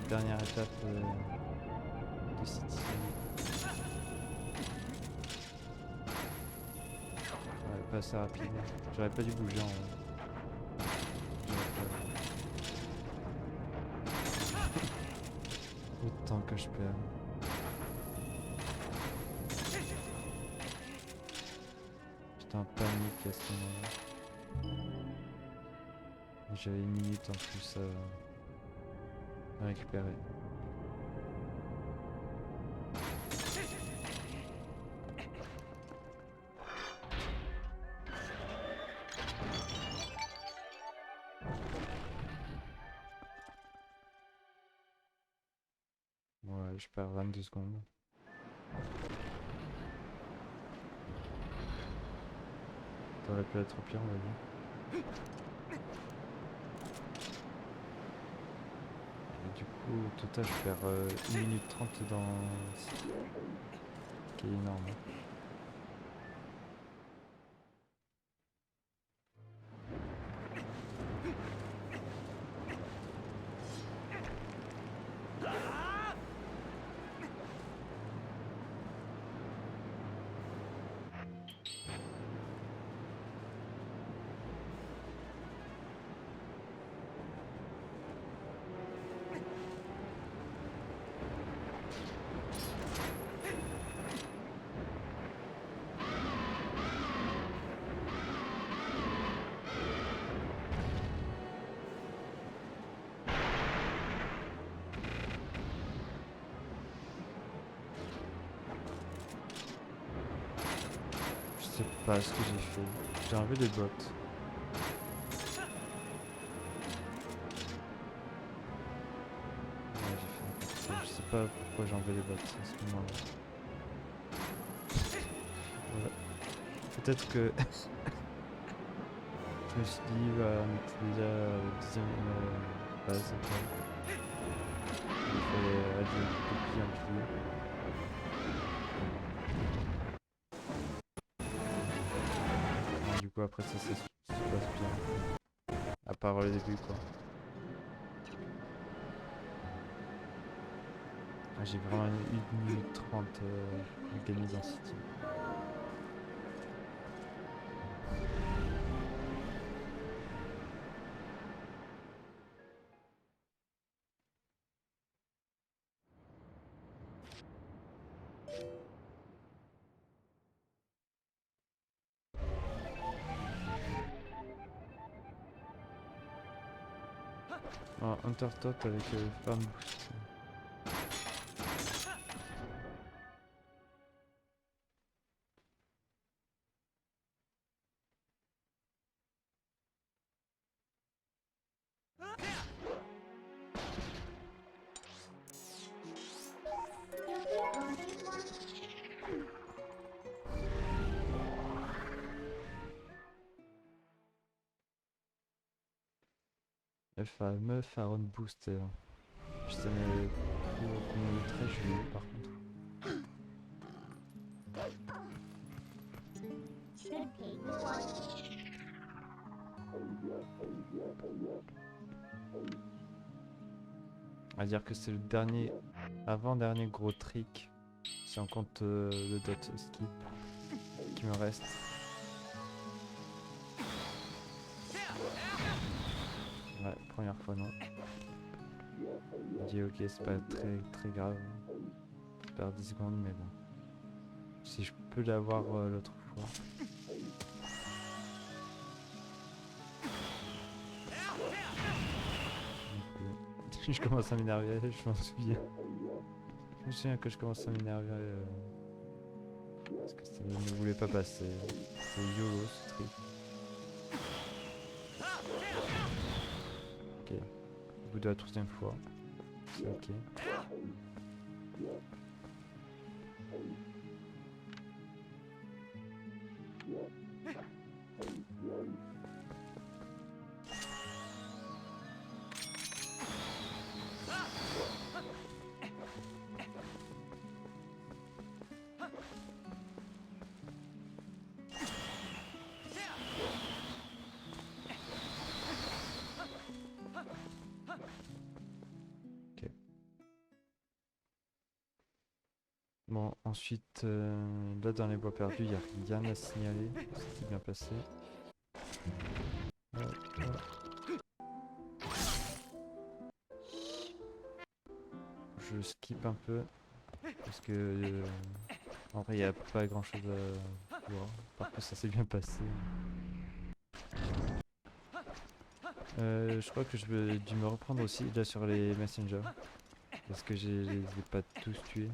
Dernière étape de City. Ouais, pas assez rapide. J'aurais pas dû bouger en vrai. Autant que je perds. J'étais en panique à ce moment-là. J'avais une minute en plus à récupérer. Ouais, je perds 22 secondes. Ça aurait pu être pire, on va dire. Et du coup, au total, je perds 1 minute 30 dans City. Qui est énorme. Je sais pas ce que j'ai fait. J'ai enlevé des bottes. Ouais, j'ai fait n'importe quoi. Je sais pas pourquoi j'ai enlevé les bottes à ce moment-là. Ouais. Peut-être que je me suis dit, bah, on était déjà à la deuxième phase. Il fallait aller depuis un petit peu. Ouais, du coup, après ça se passe bien. À part le début, quoi. Ah, j'ai vraiment eu 1 minute 30 à gagner dans City. Oh, Hunter Tot avec Farm Boost. Le fameux Pharaon Booster. Je savais plus comment le trait je l'ai eu par contre. On va dire que c'est le dernier, avant-dernier gros trick, si on compte le dot skip qui me reste. Ouais, première fois non. Je dis ok, c'est pas très grave. Je perds 10 secondes, mais bon. Si je peux l'avoir l'autre fois. Je commence à m'énerver, je m'en souviens. Je me souviens que je commence à m'énerver. Parce que ça ne voulait pas passer. C'est YOLO ce truc. Ok. Au bout de la troisième fois. C'est ok. Bon, ensuite, là dans les bois perdus, il n'y a rien à signaler. C'était bien passé. Je skip un peu. Parce que en vrai, il n'y a pas grand chose à voir. Par contre, ça s'est bien passé. Je crois que je vais dû me reprendre aussi là sur les messengers. Parce que je les ai pas tous tués.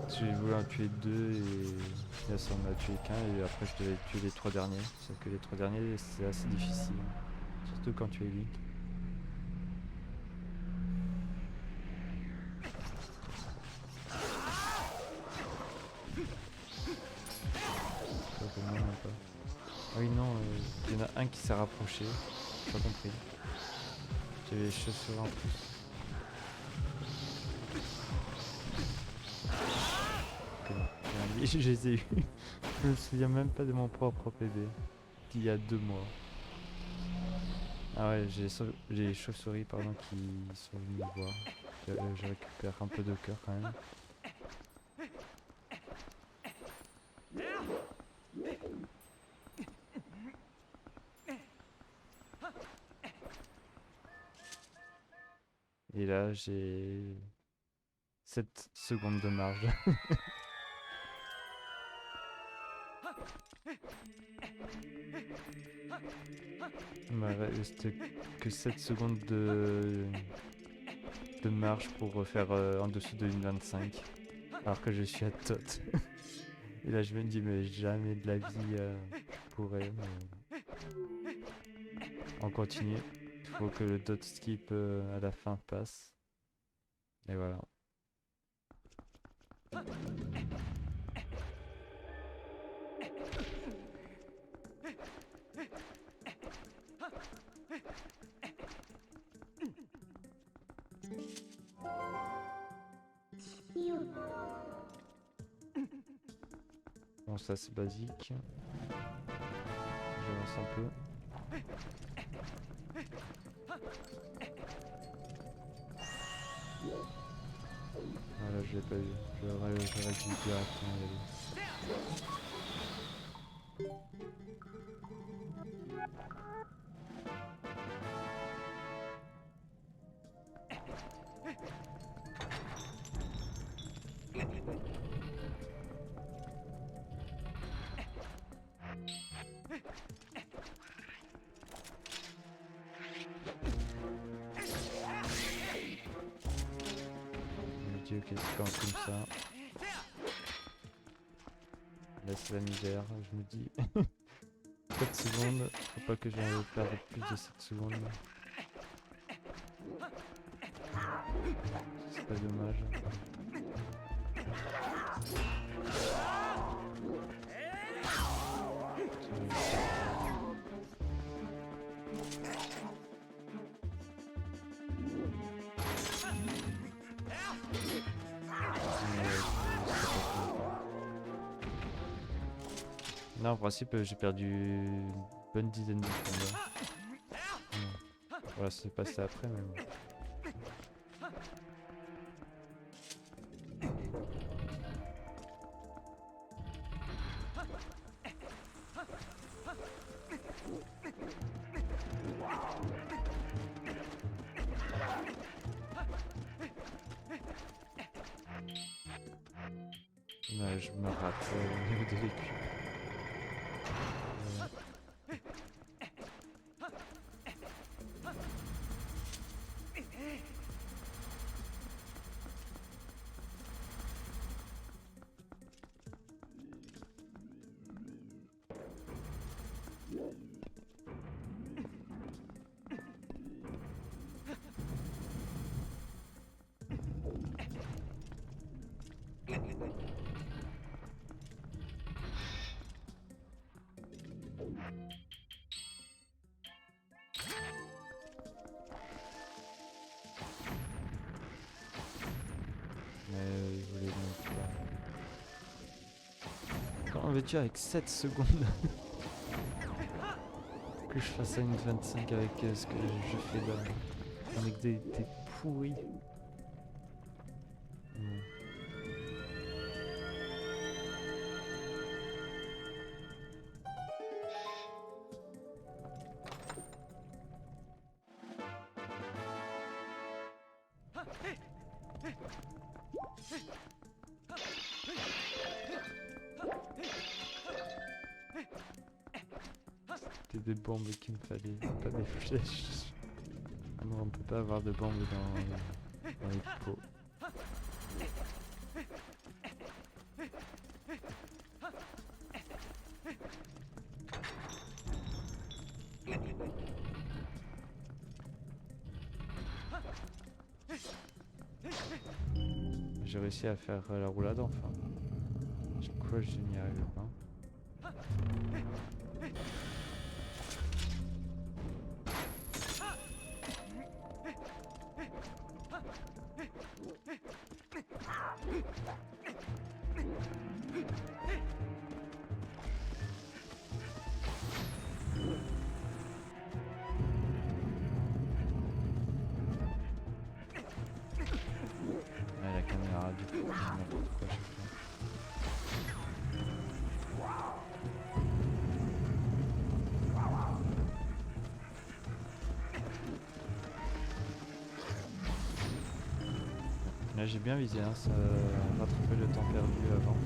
J'ai voulu en tuer 2 et là ça en a tué qu'un et après je devais tuer les 3 derniers. Sauf que les 3 derniers c'est assez difficile. Surtout quand tu es Link. Ah oui non, il y en a un qui s'est rapproché. J'ai pas compris. J'avais les chaussures en plus. Ok, bon. Je les ai eu. Je me souviens même pas de mon propre PV. D'il y a 2 mois. Ah ouais, j'ai les chauves-souris pardon qui sont venus me voir. Je récupère un peu de cœur quand même. Et là j'ai 7 secondes de marge. Il me reste que 7 secondes de marge pour faire en dessous de 1,25. Alors que je suis à tot. Et là je me dis mais jamais de la vie je pourrais. Mais... On continue. Il faut que le dot skip à la fin passe. Et voilà. Bon ça c'est basique. J'avance un peu. Voilà, je l'ai pas eu. J'aurais dû directement y aller. Ok, c'est pas comme ça. Là c'est la misère, je me dis 4 secondes, faut pas que j'aille perdre plus de 7 secondes. C'est pas dommage. Non, en principe, j'ai perdu une bonne dizaine de combats. Voilà, ça s'est passé après, mais bon. Ouais, je me rate au niveau des véhicules. Mais il voulait donc pas. Comment veux-tu avec 7 secondes que je fasse à une 25 avec ce que je fais là, avec des pourris. C'était des bombes qu'il me fallait, pas des flèches. Ah non, on peut pas avoir de bombes dans les pots. J'ai réussi à faire la roulade enfin. Quoi, je n'y arrive pas. La caméra du coup, n'importe quoi, je sais pas. Là j'ai bien visé, hein, ça a rattrapé le temps perdu avant.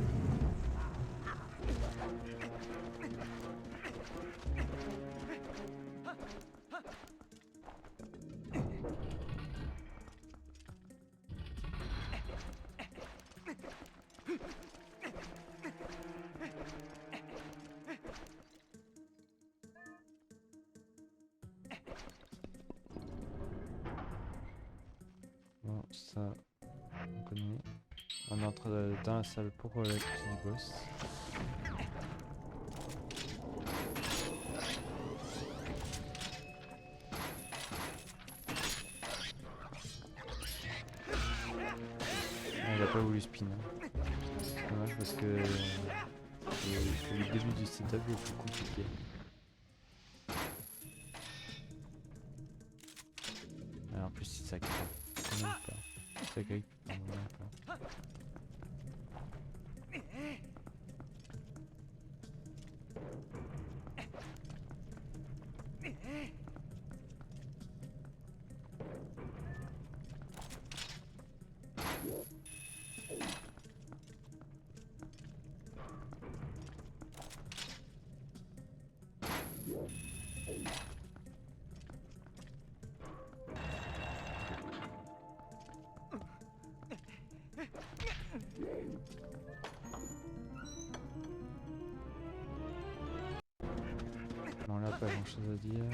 Bon, ça, on connaît. On entre dans la salle pour la petite boss. Ah, il a pas voulu spin. Hein. C'est dommage parce que le début du setup est plus compliqué. Alors en plus si ça grippe. Même pas. Ça grippe. Même pas. Bon là pas grand chose à dire.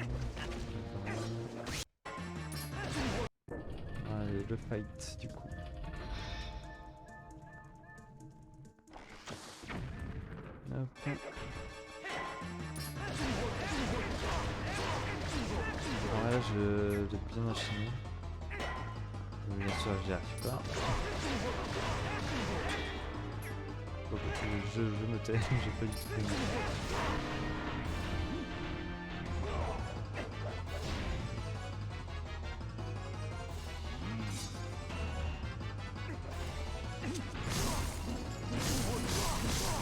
Allez le fight du coup. Hop. Alors là je dois bien enchaîner. Bien sûr j'y arrive pas. quoi, je me tais, j'ai pas du tout fait.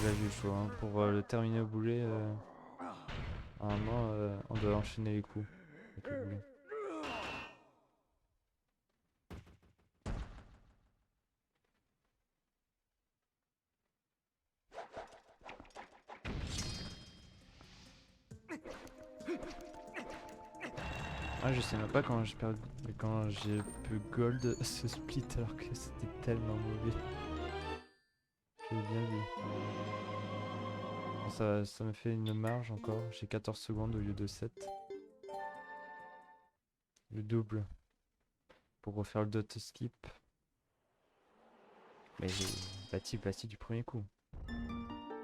Là j'ai eu chaud, hein. Pour le terminer au boulet, normalement on doit enchaîner les coups avec le boulet. Ah, je sais même pas quand j'ai perdu, quand j'ai pu gold ce split alors que c'était tellement mauvais. J'ai bien vu. Ça me fait une marge encore. J'ai 14 secondes au lieu de 7. Le double pour refaire le dot skip. Mais j'ai bâti du premier coup.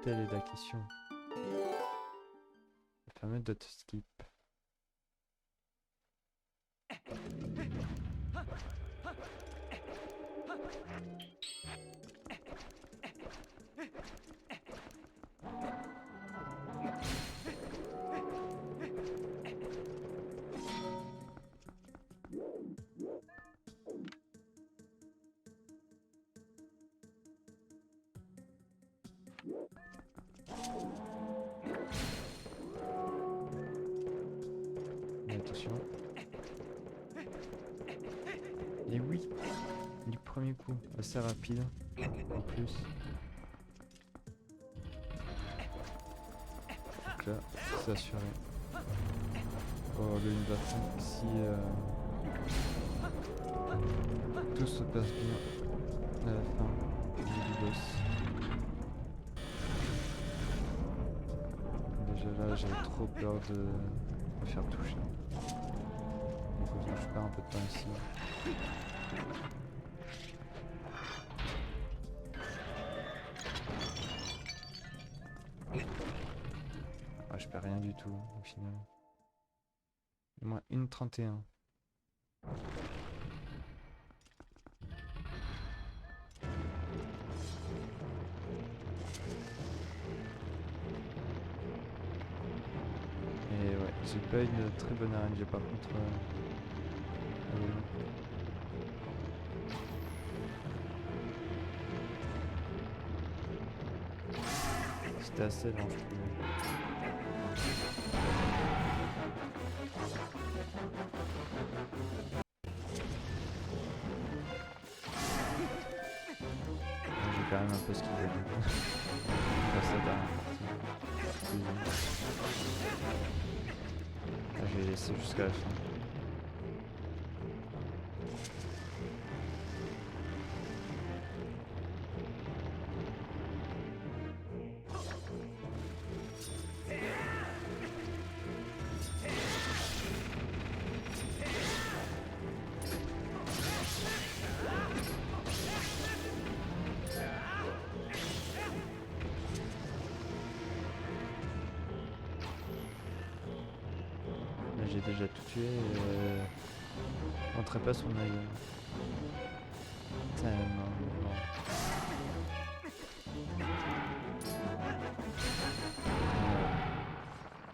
Telle est la question. Le fameux dot skip. Mais attention. Et oui, du premier coup, assez rapide en plus. Donc là, c'est assuré. Pour le 1.25, si tout se passe bien à la fin du boss. Déjà là, j'avais trop peur de me faire toucher. Donc je perds un peu de temps ici. Ah, je perds rien du tout au final. Moins 1.31. Et ouais, j'ai pas une très bonne RNG par contre. C'était assez lent, je trouvais. J'ai quand même un peu ce qu'il veut. Passer à la dernière partie. Ah, je vais laisser jusqu'à la fin. J'ai déjà tout tué et montrait pas son œil. Tellement lent.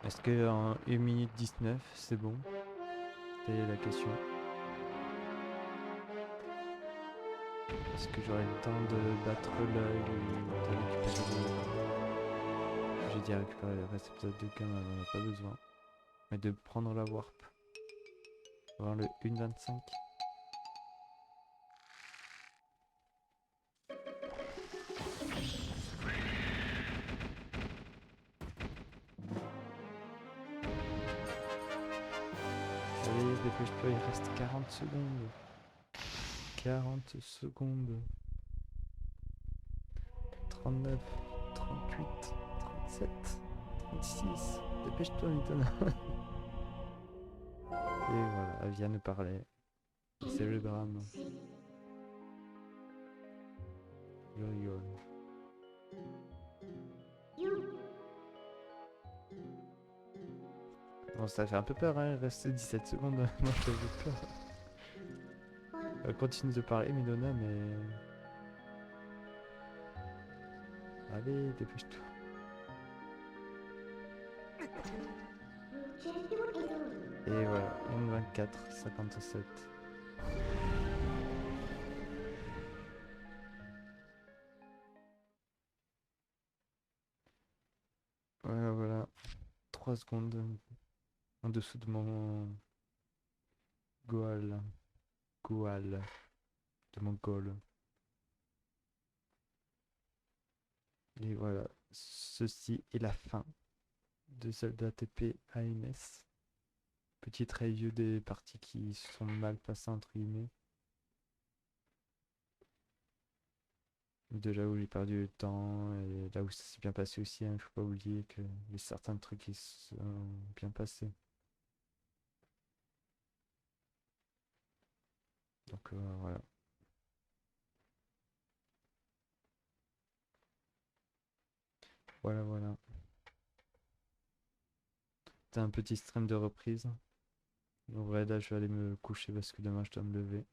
Est-ce que en 1 minute 19 c'est bon? Telle est la question. Est-ce que j'aurai le temps de battre l'œil ou de récupérer le... J'ai dit à récupérer le récepteur de gamme, on n'en a pas besoin. Mais de prendre la warp. Voir le 1.25. Allez, dépêche-toi, il reste 40 secondes. 40 secondes. 39, 38, 37, 36. Dépêche-toi, Milton. Et voilà, elle vient nous parler. C'est le drame. Je rigole. Bon, ça fait un peu peur, hein, il reste 17 secondes. Moi, j'avais peur. Elle continue de parler, Milona, mais... Allez, dépêche-toi. Et voilà, 1,24,57. Voilà, voilà. 3 secondes en dessous de mon goal. Goal. De mon goal. Et voilà. Ceci est la fin de Zelda TP AMS. Petite review des parties qui se sont mal passées entre guillemets. De là où j'ai perdu le temps et là où ça s'est bien passé aussi, hein. Faut pas oublier que y a certains trucs qui se sont bien passés. Donc voilà. Voilà, voilà. C'était un petit stream de reprise. En vrai, là, je vais aller me coucher parce que demain, je dois me lever.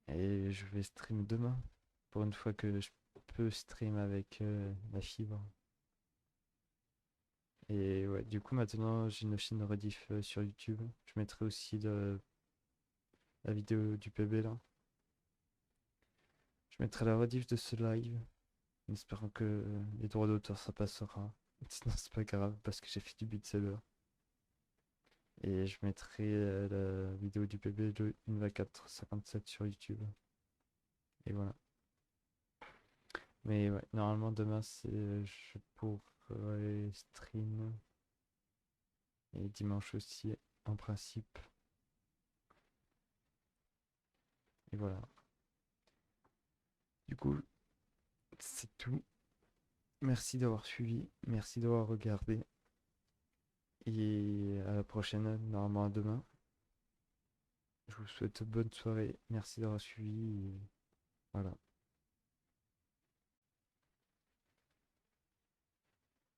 Et je vais stream demain. Pour une fois que je peux stream avec la fibre. Et ouais, du coup, maintenant, j'ai une chaîne de rediff sur YouTube. Je mettrai aussi la vidéo du PB là. Je mettrai la rediff de ce live. En espérant que les droits d'auteur ça passera. Sinon, c'est pas grave parce que j'ai fait du beat saber. Et je mettrai la vidéo du PB de 1,24,57 sur YouTube. Et voilà. Mais ouais, normalement demain je pourrais stream. Et dimanche aussi, en principe. Et voilà. Du coup, c'est tout. Merci d'avoir suivi. Merci d'avoir regardé. Et à la prochaine, normalement à demain. Je vous souhaite bonne soirée. Merci d'avoir suivi. Et voilà.